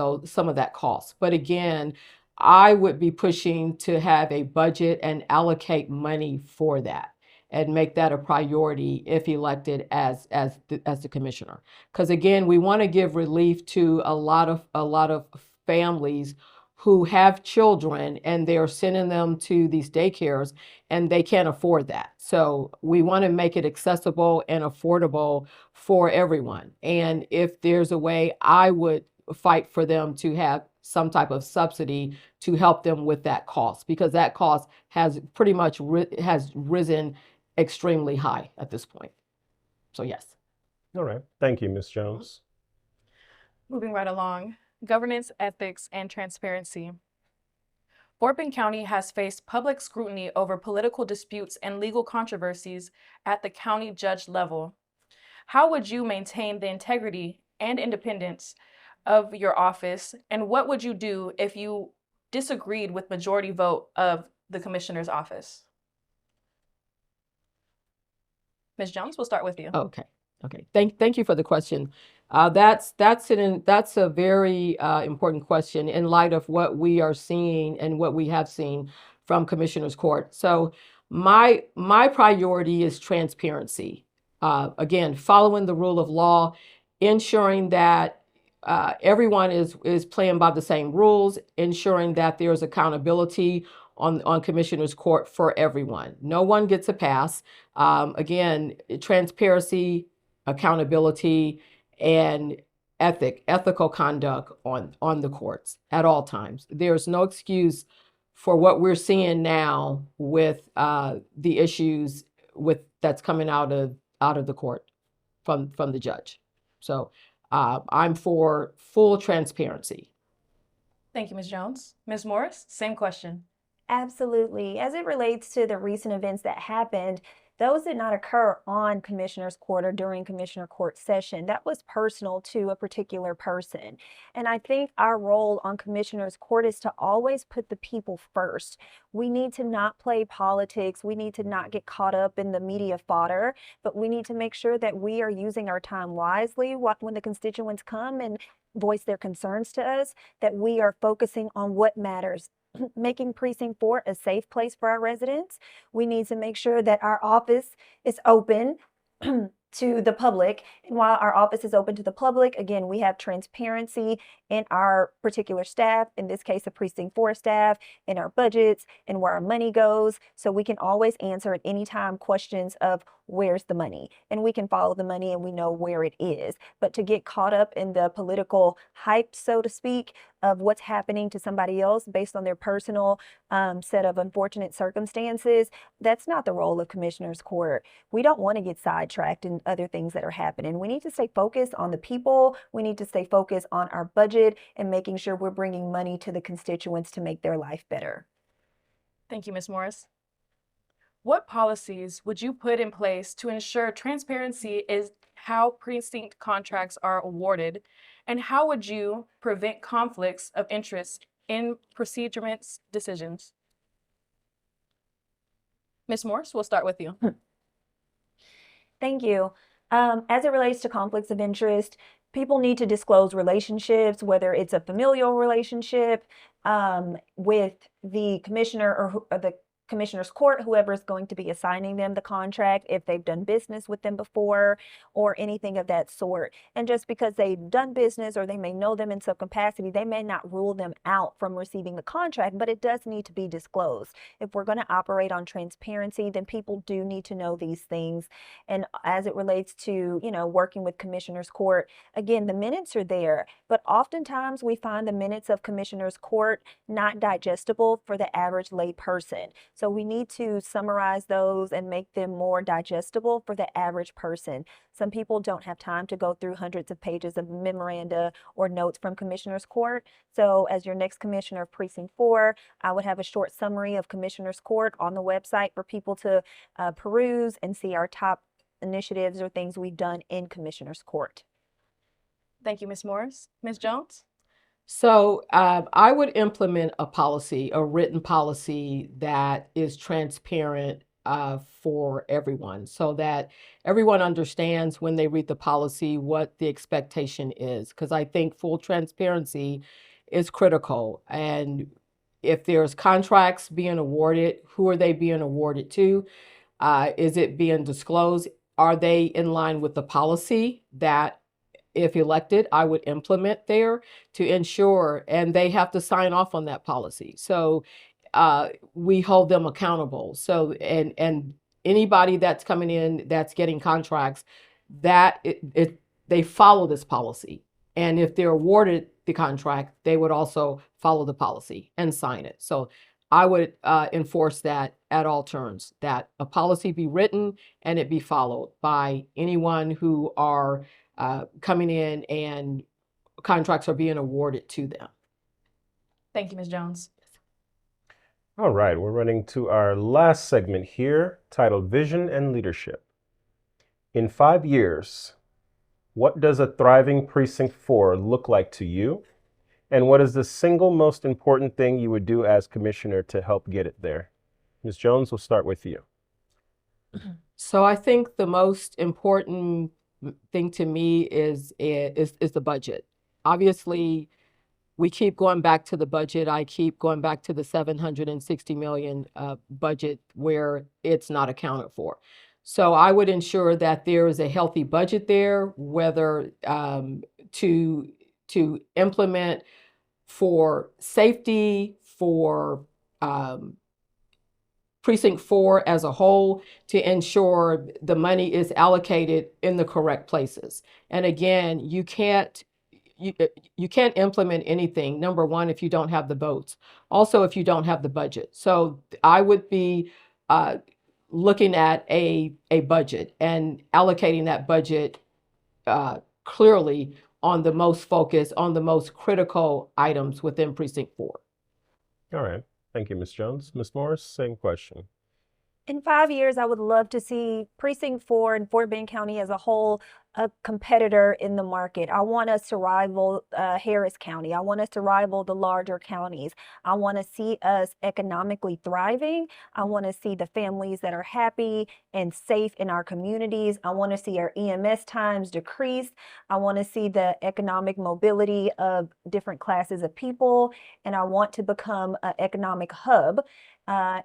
that cost. But again, I would be pushing to have a budget and allocate money for that, and make that a priority if elected as the commissioner. Because again, we want to give relief to a lot of families who have children and they're sending them to these daycares and they can't afford that. So we want to make it accessible and affordable for everyone. And if there's a way, I would fight for them to have some type of subsidy to help them with that cost, because that cost has pretty much has risen extremely high at this point. So yes. All right. Thank you, Ms. Jones. Moving right along, governance, ethics, and transparency. Fort Bend County has faced public scrutiny over political disputes and legal controversies at the county judge level. How would you maintain the integrity and independence of your office, and what would you do if you disagreed with majority vote of the commissioner's office? Ms. Jones, we'll start with you. Okay. Thank you for the question. That's a very important question in light of what we are seeing and what we have seen from Commissioner's Court. So my priority is transparency. Again, following the rule of law, ensuring that everyone is playing by the same rules, ensuring that there's accountability on Commissioner's Court for everyone. No one gets a pass. Again, transparency, accountability, and ethical conduct on the courts at all times. There's no excuse for what we're seeing now with the issues that's coming out of the court from the judge. So I'm for full transparency. Thank you, Ms. Jones. Ms. Morris, same question. Absolutely. As it relates to the recent events that happened, those did not occur on Commissioner's Court or during Commissioner Court session. That was personal to a particular person. And I think our role on Commissioner's Court is to always put the people first. We need to not play politics. We need to not get caught up in the media fodder, but we need to make sure that we are using our time wisely when the constituents come and voice their concerns to us, that we are focusing on what matters. Making Precinct 4 a safe place for our residents. We need to make sure that our office is open to the public. And while our office is open to the public, again, we have transparency in our particular staff, in this case, the Precinct 4 staff, in our budgets and where our money goes. So we can always answer at any time questions of where's the money, and we can follow the money and we know where it is. But to get caught up in the political hype, so to speak, of what's happening to somebody else based on their personal set of unfortunate circumstances, that's not the role of Commissioner's Court. We don't want to get sidetracked in other things that are happening. We need to stay focused on the people. We need to stay focused on our budget and making sure we're bringing money to the constituents to make their life better. Thank you, Ms. Morris. What policies would you put in place to ensure transparency is how precinct contracts are awarded? And how would you prevent conflicts of interest in procurement decisions? Ms. Morris, we'll start with you. Thank you. As it relates to conflicts of interest, people need to disclose relationships, whether it's a familial relationship with the commissioner or the Commissioner's Court, whoever is going to be assigning them the contract, if they've done business with them before or anything of that sort. And just because they've done business or they may know them in some capacity, they may not rule them out from receiving the contract, but it does need to be disclosed. If we're going to operate on transparency, then people do need to know these things. And as it relates to, working with Commissioner's Court, again, the minutes are there, but oftentimes we find the minutes of Commissioner's Court not digestible for the average lay person. So we need to summarize those and make them more digestible for the average person. Some people don't have time to go through hundreds of pages of memoranda or notes from Commissioner's Court. So as your next Commissioner of Precinct 4, I would have a short summary of Commissioner's Court on the website for people to peruse and see our top initiatives or things we've done in Commissioner's Court. Thank you, Ms. Morris. Ms. Jones? So I would implement a written policy that is transparent for everyone, so that everyone understands when they read the policy what the expectation is, because I think full transparency is critical. And if there's contracts being awarded, who are they being awarded to? Is it being disclosed? Are they in line with the policy that, if elected, I would implement there to ensure, and they have to sign off on that policy. So we hold them accountable. So, and anybody that's coming in, that's getting contracts, that they follow this policy. And if they're awarded the contract, they would also follow the policy and sign it. So I would enforce that at all turns, that a policy be written and it be followed by anyone who are coming in and contracts are being awarded to them. Thank you, Ms. Jones. All right, we're running to our last segment here, titled Vision and Leadership. In 5 years, what does a thriving Precinct 4 look like to you? And what is the single most important thing you would do as commissioner to help get it there? Ms. Jones, we'll start with you. So I think the most important thing to me is the budget. Obviously, we keep going back to the budget. I keep going back to the $760 million budget where it's not accounted for. So I would ensure that there is a healthy budget there, whether to implement for safety, for Precinct 4 as a whole, to ensure the money is allocated in the correct places. And again, you can't implement anything, number one, if you don't have the votes. Also, if you don't have the budget. So I would be looking at a budget and allocating that budget clearly on the most focus, on the most critical items within Precinct 4. All right. Thank you, Ms. Jones. Ms. Morris, same question. In 5 years, I would love to see Precinct 4 and Fort Bend County as a whole a competitor in the market. I want us to rival Harris County. I want us to rival the larger counties. I want to see us economically thriving. I want to see the families that are happy and safe in our communities. I want to see our EMS times decrease. I want to see the economic mobility of different classes of people. And I want to become an economic hub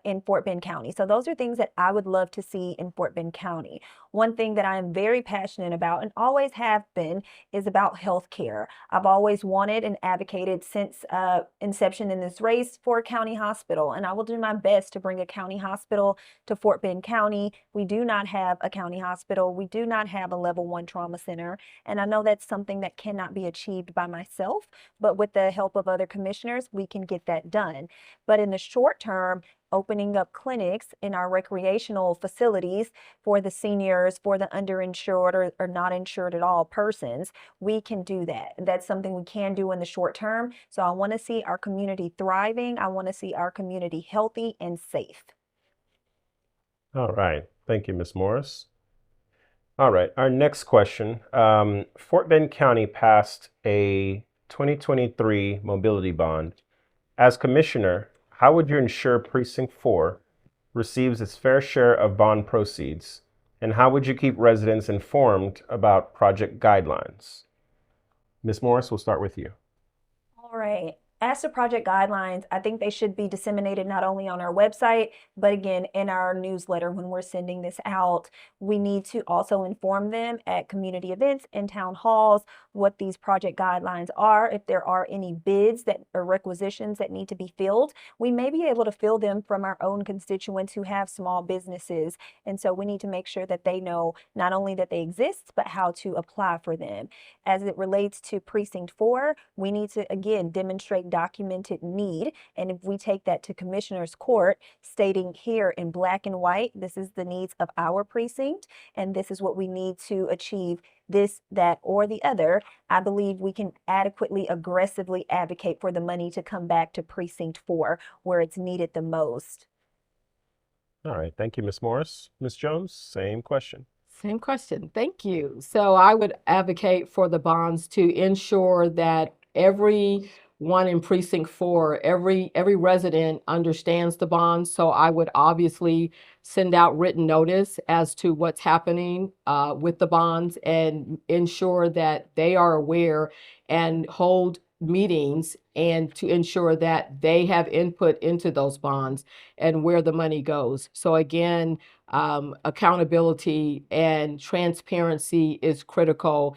in Fort Bend County. So those are things that I would love to see in Fort Bend County. One thing that I am very passionate about and always have been is about healthcare. I've always wanted and advocated since inception in this race for a county hospital, and I will do my best to bring a county hospital to Fort Bend County. We do not have a county hospital. We do not have a level 1 trauma center, and I know that's something that cannot be achieved by myself, but with the help of other commissioners, we can get that done. But in the short term, opening up clinics in our recreational facilities for the seniors, for the underinsured or not insured at all persons, we can do that. That's something we can do in the short term. So I want to see our community thriving. I want to see our community healthy and safe. All right. Thank you, Ms. Morris. All right. Our next question. Fort Bend County passed a 2023 mobility bond. As commissioner, how would you ensure Precinct 4 receives its fair share of bond proceeds? And how would you keep residents informed about project guidelines? Ms. Morris, we'll start with you. All right. As to project guidelines, I think they should be disseminated not only on our website, but again, in our newsletter when we're sending this out. We need to also inform them at community events and town halls what these project guidelines are. If there are any bids that or requisitions that need to be filled, we may be able to fill them from our own constituents who have small businesses. And so we need to make sure that they know not only that they exist, but how to apply for them. As it relates to Precinct 4, we need to, again, demonstrate documented need. And if we take that to Commissioner's Court, stating here in black and white, this is the needs of our precinct, and this is what we need to achieve this, that, or the other, I believe we can adequately, aggressively advocate for the money to come back to Precinct 4 where it's needed the most. All right. Thank you, Ms. Morris. Ms. Jones, same question. Same question. Thank you. So I would advocate for the bonds to ensure that everyone in Precinct 4, every resident understands the bonds. So I would obviously send out written notice as to what's happening with the bonds and ensure that they are aware and hold meetings and to ensure that they have input into those bonds and where the money goes. So again, accountability and transparency is critical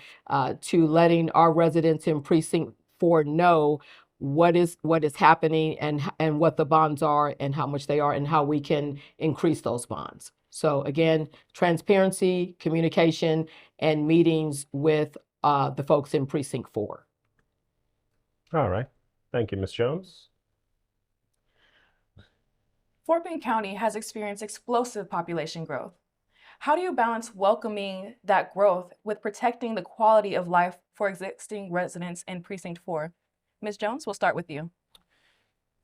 to letting our residents in Precinct 4 know what is happening and what the bonds are and how much they are and how we can increase those bonds. So again, transparency, communication, and meetings with the folks in Precinct 4. All right. Thank you, Ms. Jones. Fort Bend County has experienced explosive population growth. How do you balance welcoming that growth with protecting the quality of life for existing residents in Precinct 4? Ms. Jones, we'll start with you.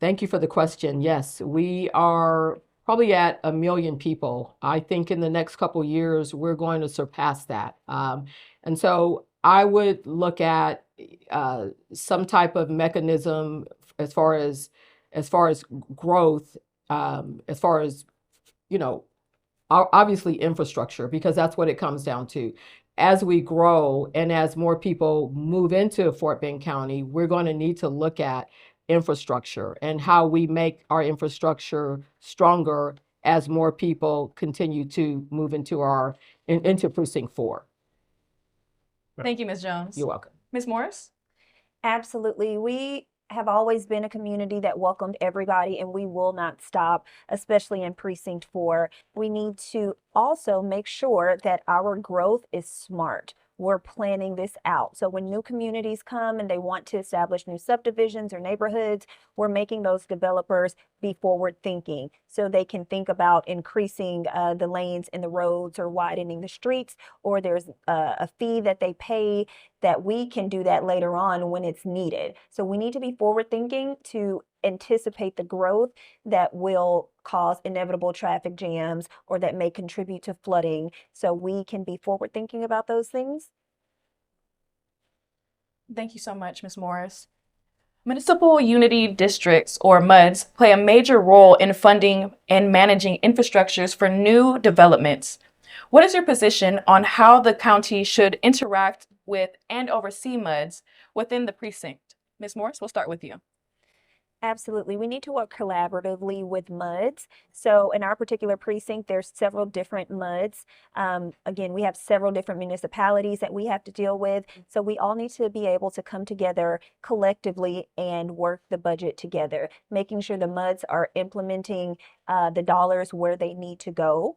Thank you for the question. Yes, we are probably at 1 million people. I think in the next couple of years, we're going to surpass that. And so I would look at some type of mechanism as far as growth, as far as, obviously infrastructure, because that's what it comes down to. As we grow and as more people move into Fort Bend County, we're going to need to look at infrastructure and how we make our infrastructure stronger as more people continue to move into into Precinct 4. Thank you, Ms. Jones. You're welcome. Ms. Morris? Absolutely. We have always been a community that welcomed everybody, and we will not stop, especially in Precinct 4. We need to also make sure that our growth is smart. We're planning this out. So when new communities come and they want to establish new subdivisions or neighborhoods, we're making those developers be forward thinking. So they can think about increasing the lanes in the roads or widening the streets, or there's a fee that they pay that we can do that later on when it's needed. So we need to be forward thinking to anticipate the growth that will cause inevitable traffic jams or that may contribute to flooding. So we can be forward thinking about those things. Thank you so much, Ms. Morris. Municipal Unity Districts, or MUDs, play a major role in funding and managing infrastructures for new developments. What is your position on how the county should interact with and oversee MUDs within the precinct? Ms. Morris, we'll start with you. Absolutely. We need to work collaboratively with MUDs. So in our particular precinct, there's several different MUDs. Again, we have several different municipalities that we have to deal with. So we all need to be able to come together collectively and work the budget together, making sure the MUDs are implementing the dollars where they need to go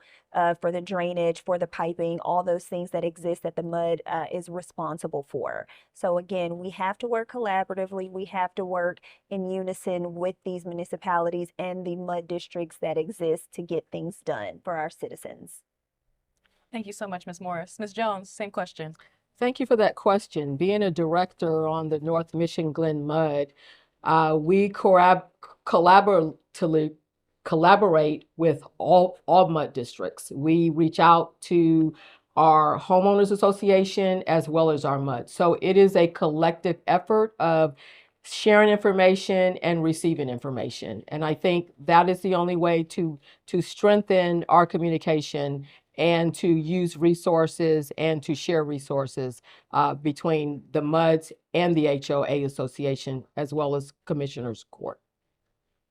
for the drainage, for the piping, all those things that exist that the MUD is responsible for. So again, we have to work collaboratively. We have to work in unison with these municipalities and the MUD districts that exist to get things done for our citizens. Thank you so much, Ms. Morris. Ms. Jones, same question. Thank you for that question. Being a director on the North Mission Glen MUD, we collaborate with all MUD districts. We reach out to our homeowners association as well as our MUD. So it is a collective effort of sharing information and receiving information. And I think that is the only way to strengthen our communication and to use resources and to share resources between the MUDs and the HOA Association, as well as Commissioners Court.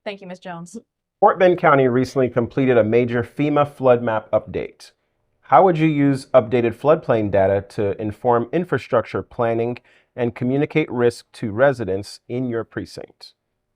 Thank you, Ms. Jones. Fort Bend County recently completed a major FEMA flood map update. How would you use updated floodplain data to inform infrastructure planning and communicate risk to residents in your precinct?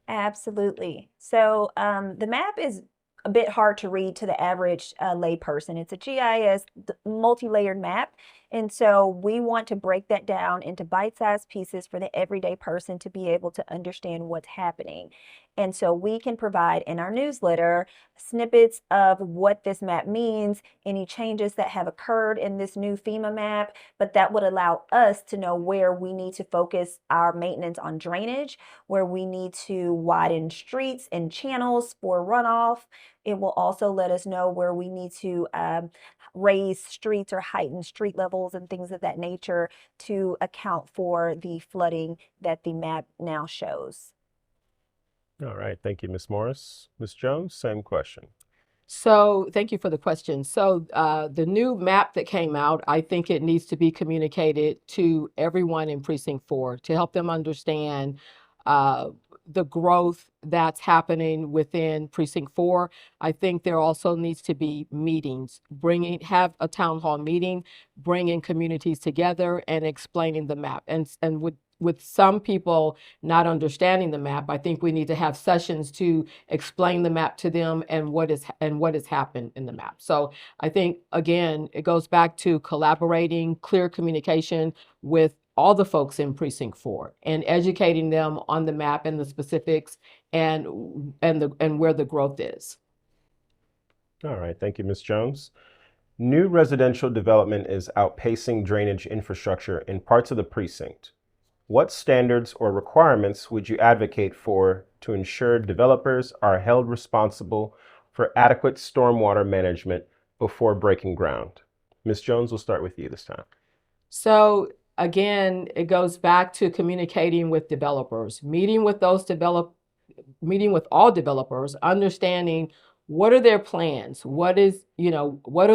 Absolutely. So the map is a bit hard to read to the average lay person. It's a GIS multi-layered map. And so we want to break that down into bite-sized pieces for the everyday person to be able to understand what's happening. And so we can provide in our newsletter snippets of what this map means, any changes that have occurred in this new FEMA map, but that would allow us to know where we need to focus our maintenance on drainage, where we need to widen streets and channels for runoff. It will also let us know where we need to raise streets or heighten street levels and things of that nature to account for the flooding that the map now shows. All right, thank you, Ms. Morris. Ms. Jones, same question. So thank you for the question. So the new map that came out, I think it needs to be communicated to everyone in Precinct 4 to help them understand the growth that's happening within Precinct 4. I think there also needs to be meetings, have a town hall meeting, bringing communities together and explaining the map. And with some people not understanding the map, I think we need to have sessions to explain the map to them and what has happened in the map. So I think, again, it goes back to collaborating, clear communication with all the folks in Precinct 4 and educating them on the map and the specifics and where the growth is. All right, thank you, Ms. Jones. New residential development is outpacing drainage infrastructure in parts of the precinct. What standards or requirements would you advocate for to ensure developers are held responsible for adequate stormwater management before breaking ground? Ms. Jones, we'll start with you this time. So again, it goes back to communicating with developers, meeting with all developers, understanding what are their plans, what do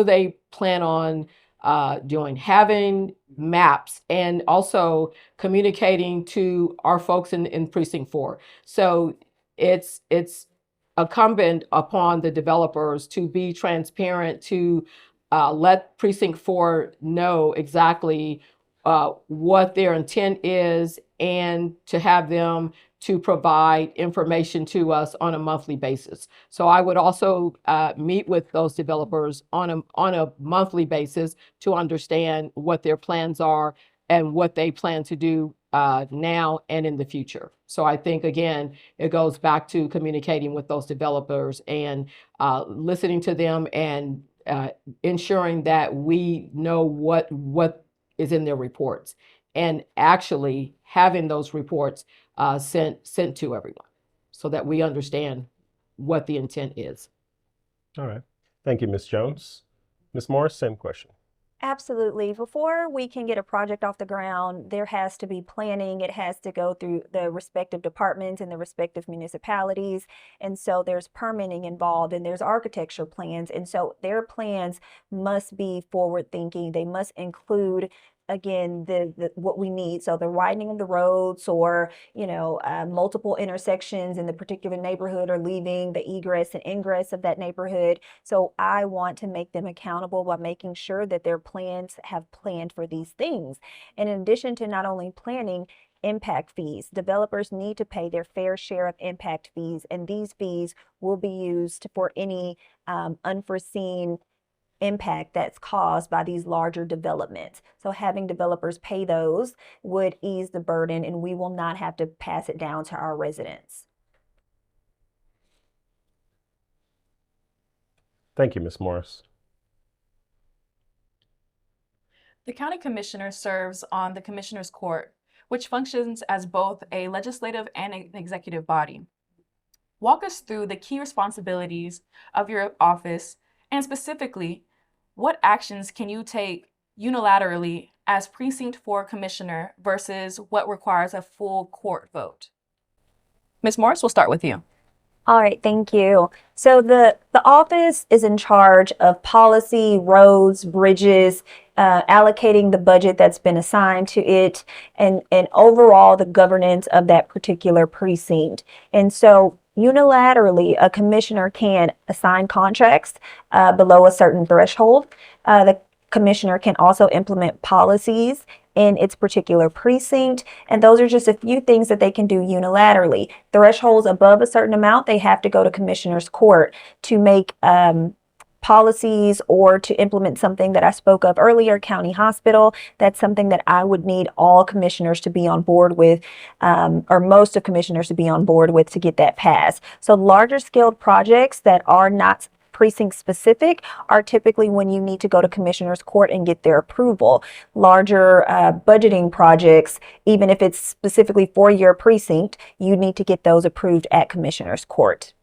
they plan on doing, having maps, and also communicating to our folks in Precinct 4. So it's incumbent upon the developers to be transparent, to let Precinct 4 know exactly what their intent is, and to have them to provide information to us on a monthly basis. So I would also meet with those developers on a monthly basis to understand what their plans are and what they plan to do now and in the future. So I think, again, it goes back to communicating with those developers and listening to them and ensuring that we know what is in their reports and actually having those reports sent to everyone so that we understand what the intent is. All right. Thank you, Ms. Jones. Ms. Morris, same question. Absolutely. Before we can get a project off the ground, there has to be planning. It has to go through the respective departments and the respective municipalities. And so there's permitting involved and there's architecture plans. And so their plans must be forward thinking. They must include, again, the what we need. So the widening of the roads or, multiple intersections in the particular neighborhood or leaving the egress and ingress of that neighborhood. So I want to make them accountable by making sure that their plans have planned for these things. And in addition to not only planning, impact fees. Developers need to pay their fair share of impact fees, and these fees will be used for any unforeseen impact that's caused by these larger developments. So having developers pay those would ease the burden, and we will not have to pass it down to our residents. Thank you, Ms. Morris. The county commissioner serves on the commissioner's court, which functions as both a legislative and an executive body. Walk us through the key responsibilities of your office, and specifically, what actions can you take unilaterally as Precinct 4 commissioner versus what requires a full court vote? Ms. Morris, we'll start with you. All right, thank you. So the office is in charge of policy, roads, bridges, allocating the budget that's been assigned to it, and overall the governance of that particular precinct. And so unilaterally, a commissioner can assign contracts below a certain threshold. The commissioner can also implement policies in its particular precinct. And those are just a few things that they can do unilaterally. Thresholds above a certain amount, they have to go to commissioner's court to make policies or to implement something that I spoke of earlier, county hospital. That's something that I would need all commissioners to be on board with, or most of commissioners to be on board with to get that passed. So larger scaled projects that are not precinct specific are typically when you need to go to commissioner's court and get their approval. Larger budgeting projects, even if it's specifically for your precinct, you need to get those approved at commissioner's court.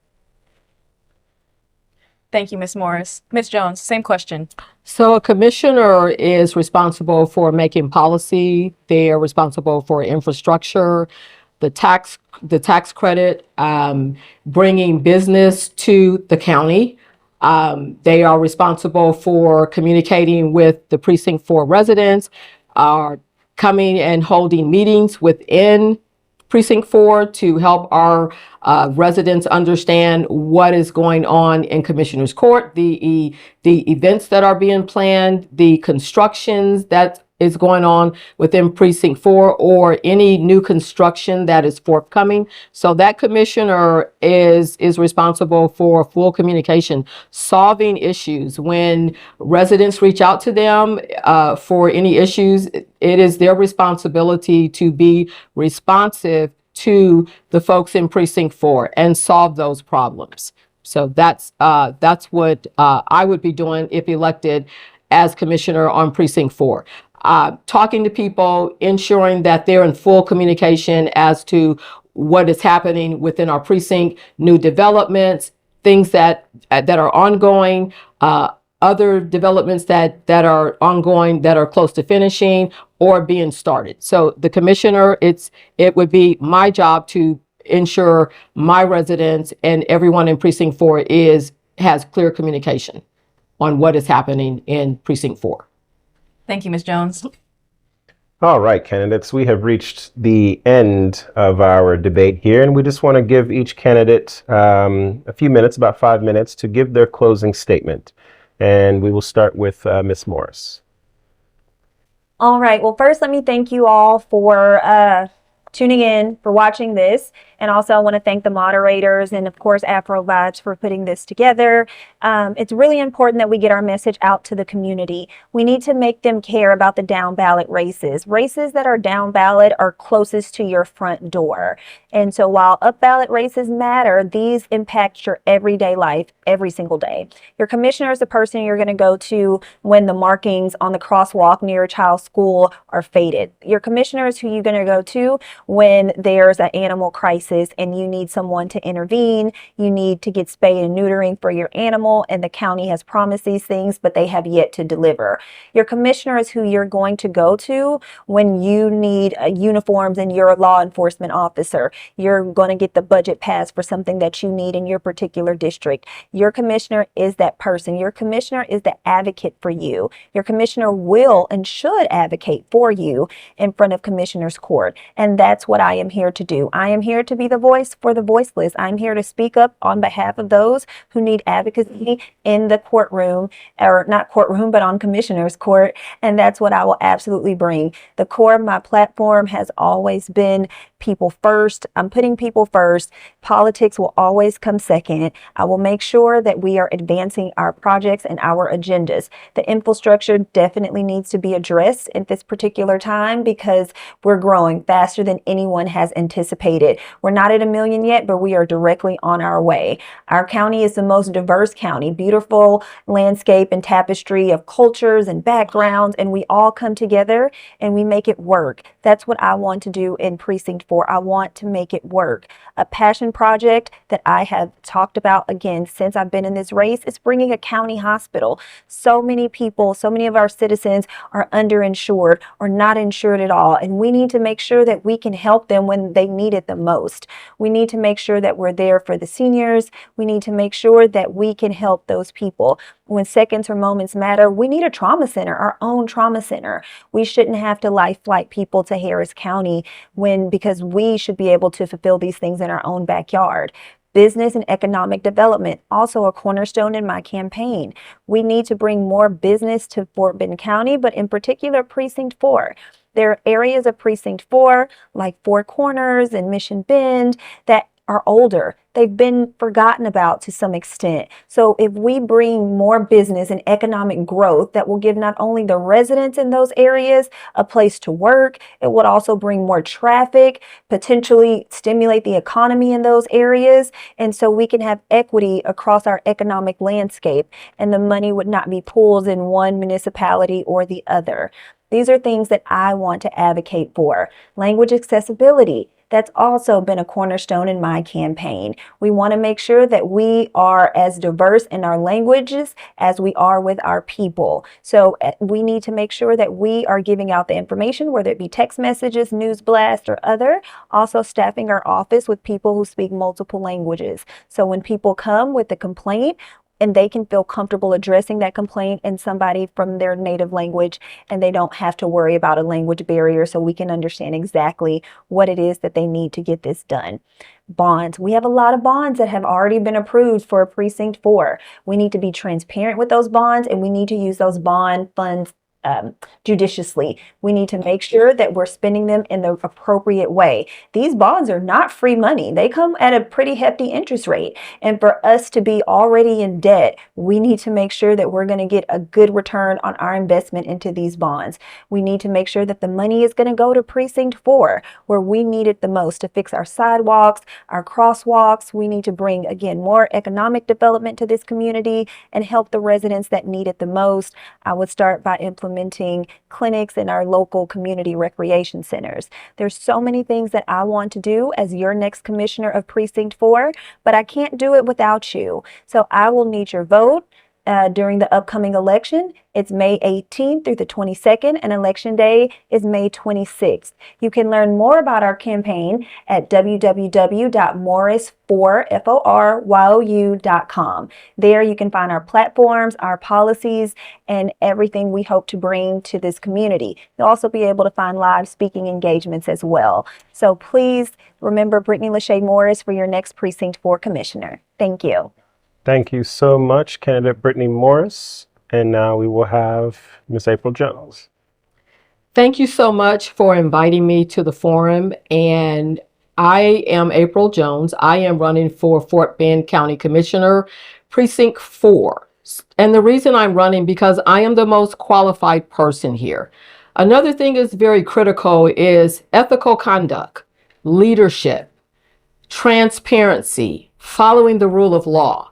Thank you, Ms. Morris. Ms. Jones, same question. So a commissioner is responsible for making policy. They are responsible for infrastructure, the tax credit, bringing business to the county. They are responsible for communicating with the Precinct 4 residents, are coming and holding meetings within Precinct 4 to help our residents understand what is going on in Commissioner's Court, the events that are being planned, the constructions that is going on within Precinct 4, or any new construction that is forthcoming. So that commissioner is responsible for full communication, solving issues. When residents reach out to them for any issues, it is their responsibility to be responsive to the folks in Precinct 4 and solve those problems. So that's what I would be doing if elected as commissioner on Precinct 4. Talking to people, ensuring that they're in full communication as to what is happening within our precinct, new developments, things that are ongoing, other developments that are ongoing, that are close to finishing or being started. So the commissioner, it would be my job to ensure my residents and everyone in Precinct 4 has clear communication on what is happening in Precinct 4. Thank you, Ms. Jones. All right, candidates, we have reached the end of our debate here, and we just want to give each candidate a few minutes, about 5 minutes, to give their closing statement. And we will start with Ms. Morris. All right. Well, first, let me thank you all for tuning in, for watching this. And also I want to thank the moderators and of course Afrovibes for putting this together. It's really important that we get our message out to the community. We need to make them care about the down ballot races. Races that are down ballot are closest to your front door. And so while up ballot races matter, these impact your everyday life every single day. Your commissioner is the person you're going to go to when the markings on the crosswalk near your child's school are faded. Your commissioner is who you're going to go to when there's an animal crisis and you need someone to intervene. You need to get spay and neutering for your animal, and the county has promised these things, but they have yet to deliver. Your commissioner is who you're going to go to when you need uniforms and you're a law enforcement officer. You're going to get the budget passed for something that you need in your particular district. Your commissioner is that person. Your commissioner is the advocate for you. Your commissioner will and should advocate for you in front of commissioner's court. And that's what I am here to do. I am here to be the voice for the voiceless. I'm here to speak up on behalf of those who need advocacy in the courtroom, or not courtroom, but on commissioner's court. And that's what I will absolutely bring. The core of my platform has always been people first. I'm putting people first. Politics will always come second. I will make sure that we are advancing our projects and our agendas. The infrastructure definitely needs to be addressed at this particular time because we're growing faster than anyone has anticipated. We're not at 1 million yet, but we are directly on our way. Our county is the most diverse county, beautiful landscape and tapestry of cultures and backgrounds, and we all come together and we make it work. That's what I want to do in Precinct 4. I want to make it work. A passion project that I have talked about again since I've been in this race is bringing a county hospital. So many people, so many of our citizens are underinsured or not insured at all, and we need to make sure that we can help them when they need it the most. We need to make sure that we're there for the seniors. We need to make sure that we can help those people. When seconds or moments matter, we need a trauma center, our own trauma center. We shouldn't have to life flight people to Harris County because we should be able to fulfill these things in our own backyard. Business and economic development, also a cornerstone in my campaign. We need to bring more business to Fort Bend County, but in particular Precinct 4. There are areas of Precinct 4, like Four Corners and Mission Bend, that are older. They've been forgotten about to some extent. So if we bring more business and economic growth, that will give not only the residents in those areas a place to work, it would also bring more traffic, potentially stimulate the economy in those areas. And so we can have equity across our economic landscape, and the money would not be pooled in one municipality or the other. These are things that I want to advocate for. Language accessibility. That's also been a cornerstone in my campaign. We want to make sure that we are as diverse in our languages as we are with our people. So we need to make sure that we are giving out the information, whether it be text messages, news blast, or other. Also staffing our office with people who speak multiple languages. So when people come with a complaint, and they can feel comfortable addressing that complaint in somebody from their native language, and they don't have to worry about a language barrier, so we can understand exactly what it is that they need to get this done. Bonds. We have a lot of bonds that have already been approved for Precinct 4. We need to be transparent with those bonds, and we need to use those bond funds judiciously. We need to make sure that we're spending them in the appropriate way. These bonds are not free money. They come at a pretty hefty interest rate. And for us to be already in debt, we need to make sure that we're going to get a good return on our investment into these bonds. We need to make sure that the money is going to go to Precinct 4, where we need it the most, to fix our sidewalks, our crosswalks. We need to bring, again, more economic development to this community and help the residents that need it the most. I would start by implementing clinics in our local community recreation centers. There's so many things that I want to do as your next commissioner of Precinct 4, but I can't do it without you. So I will need your vote during the upcoming election. It's May 18th through the 22nd, and Election Day is May 26th. You can learn more about our campaign at www.morris4FORYOU.com. There you can find our platforms, our policies, and everything we hope to bring to this community. You'll also be able to find live speaking engagements as well. So please remember Brittanye Lachey Morris for your next Precinct 4 Commissioner. Thank you. Thank you so much, candidate Brittanye Morris. And now we will have Ms. April Jones. Thank you so much for inviting me to the forum. And I am April Jones. I am running for Fort Bend County Commissioner, Precinct 4. And the reason I'm running because I am the most qualified person here. Another thing is very critical is ethical conduct, leadership, transparency, following the rule of law.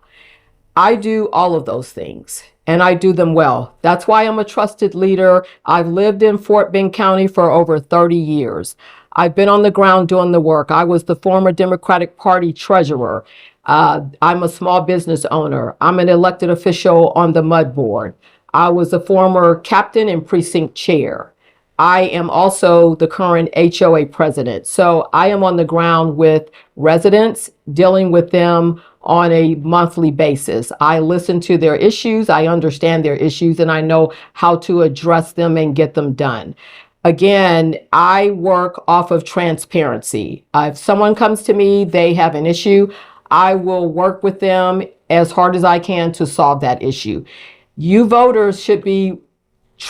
I do all of those things and I do them well. That's why I'm a trusted leader. I've lived in Fort Bend County for over 30 years. I've been on the ground doing the work. I was the former Democratic Party treasurer. I'm a small business owner. I'm an elected official on the MUD board. I was a former captain and precinct chair. I am also the current HOA president. So I am on the ground with residents, dealing with them on a monthly basis. I listen to their issues, I understand their issues, and I know how to address them and get them done. Again, I work off of transparency. If someone comes to me, they have an issue, I will work with them as hard as I can to solve that issue. You voters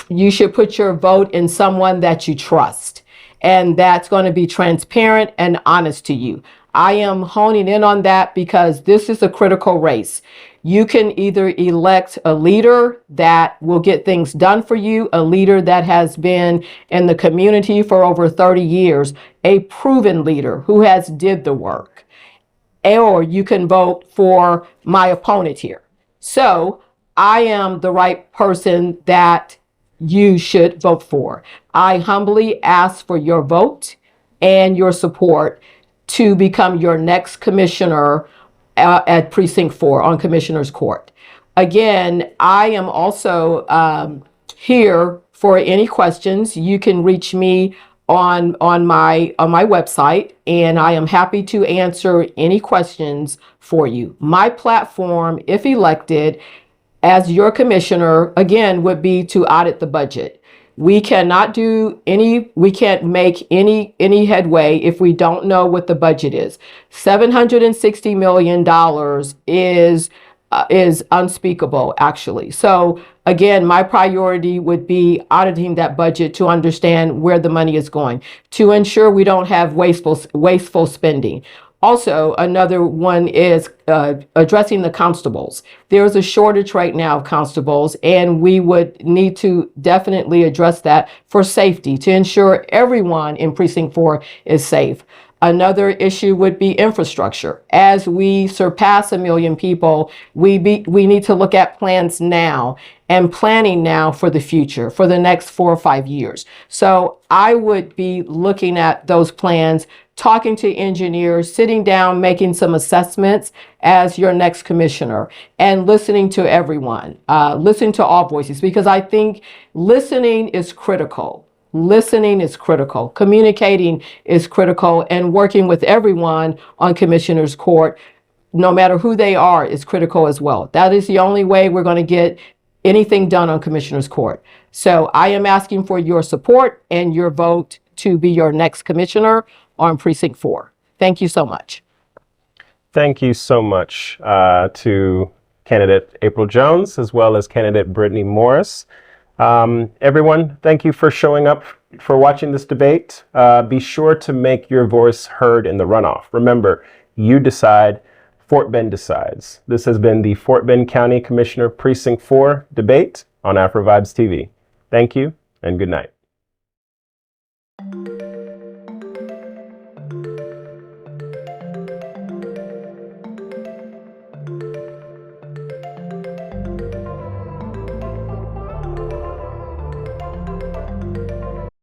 you should put your vote in someone that you trust, and that's going to be transparent and honest to you. I am honing in on that because this is a critical race. You can either elect a leader that will get things done for you, a leader that has been in the community for over 30 years, a proven leader who has did the work, or you can vote for my opponent here. So I am the right person that you should vote for. I humbly ask for your vote and your support to become your next commissioner at Precinct 4 on Commissioner's Court. Again, I am also here for any questions. You can reach me on my website, and I am happy to answer any questions for you. My platform, if elected, as your commissioner, again, would be to audit the budget. We cannot we can't make any headway if we don't know what the budget is. $760 million is unspeakable, actually. So again, my priority would be auditing that budget to understand where the money is going, to ensure we don't have wasteful spending. Also, another one is addressing the constables. There's a shortage right now of constables, and we would need to definitely address that for safety, to ensure everyone in Precinct 4 is safe. Another issue would be infrastructure. As we surpass 1 million people, we need to look at plans now and planning now for the future, for the next 4 or 5 years. So I would be looking at those plans, talking to engineers, sitting down, making some assessments as your next commissioner, and listening to everyone, listening to all voices, because I think listening is critical. Listening is critical. Communicating is critical, and working with everyone on Commissioner's Court, no matter who they are, is critical as well. That is the only way we're going to get anything done on Commissioner's Court. So I am asking for your support and your vote to be your next commissioner on Precinct 4. Thank you so much. Thank you so much to candidate April Jones, as well as candidate Brittanye Morris. Everyone, thank you for showing up, for watching this debate. Be sure to make your voice heard in the runoff. Remember, you decide, Fort Bend decides. This has been the Fort Bend County Commissioner Precinct 4 debate on Afrovibes TV. Thank you and good night.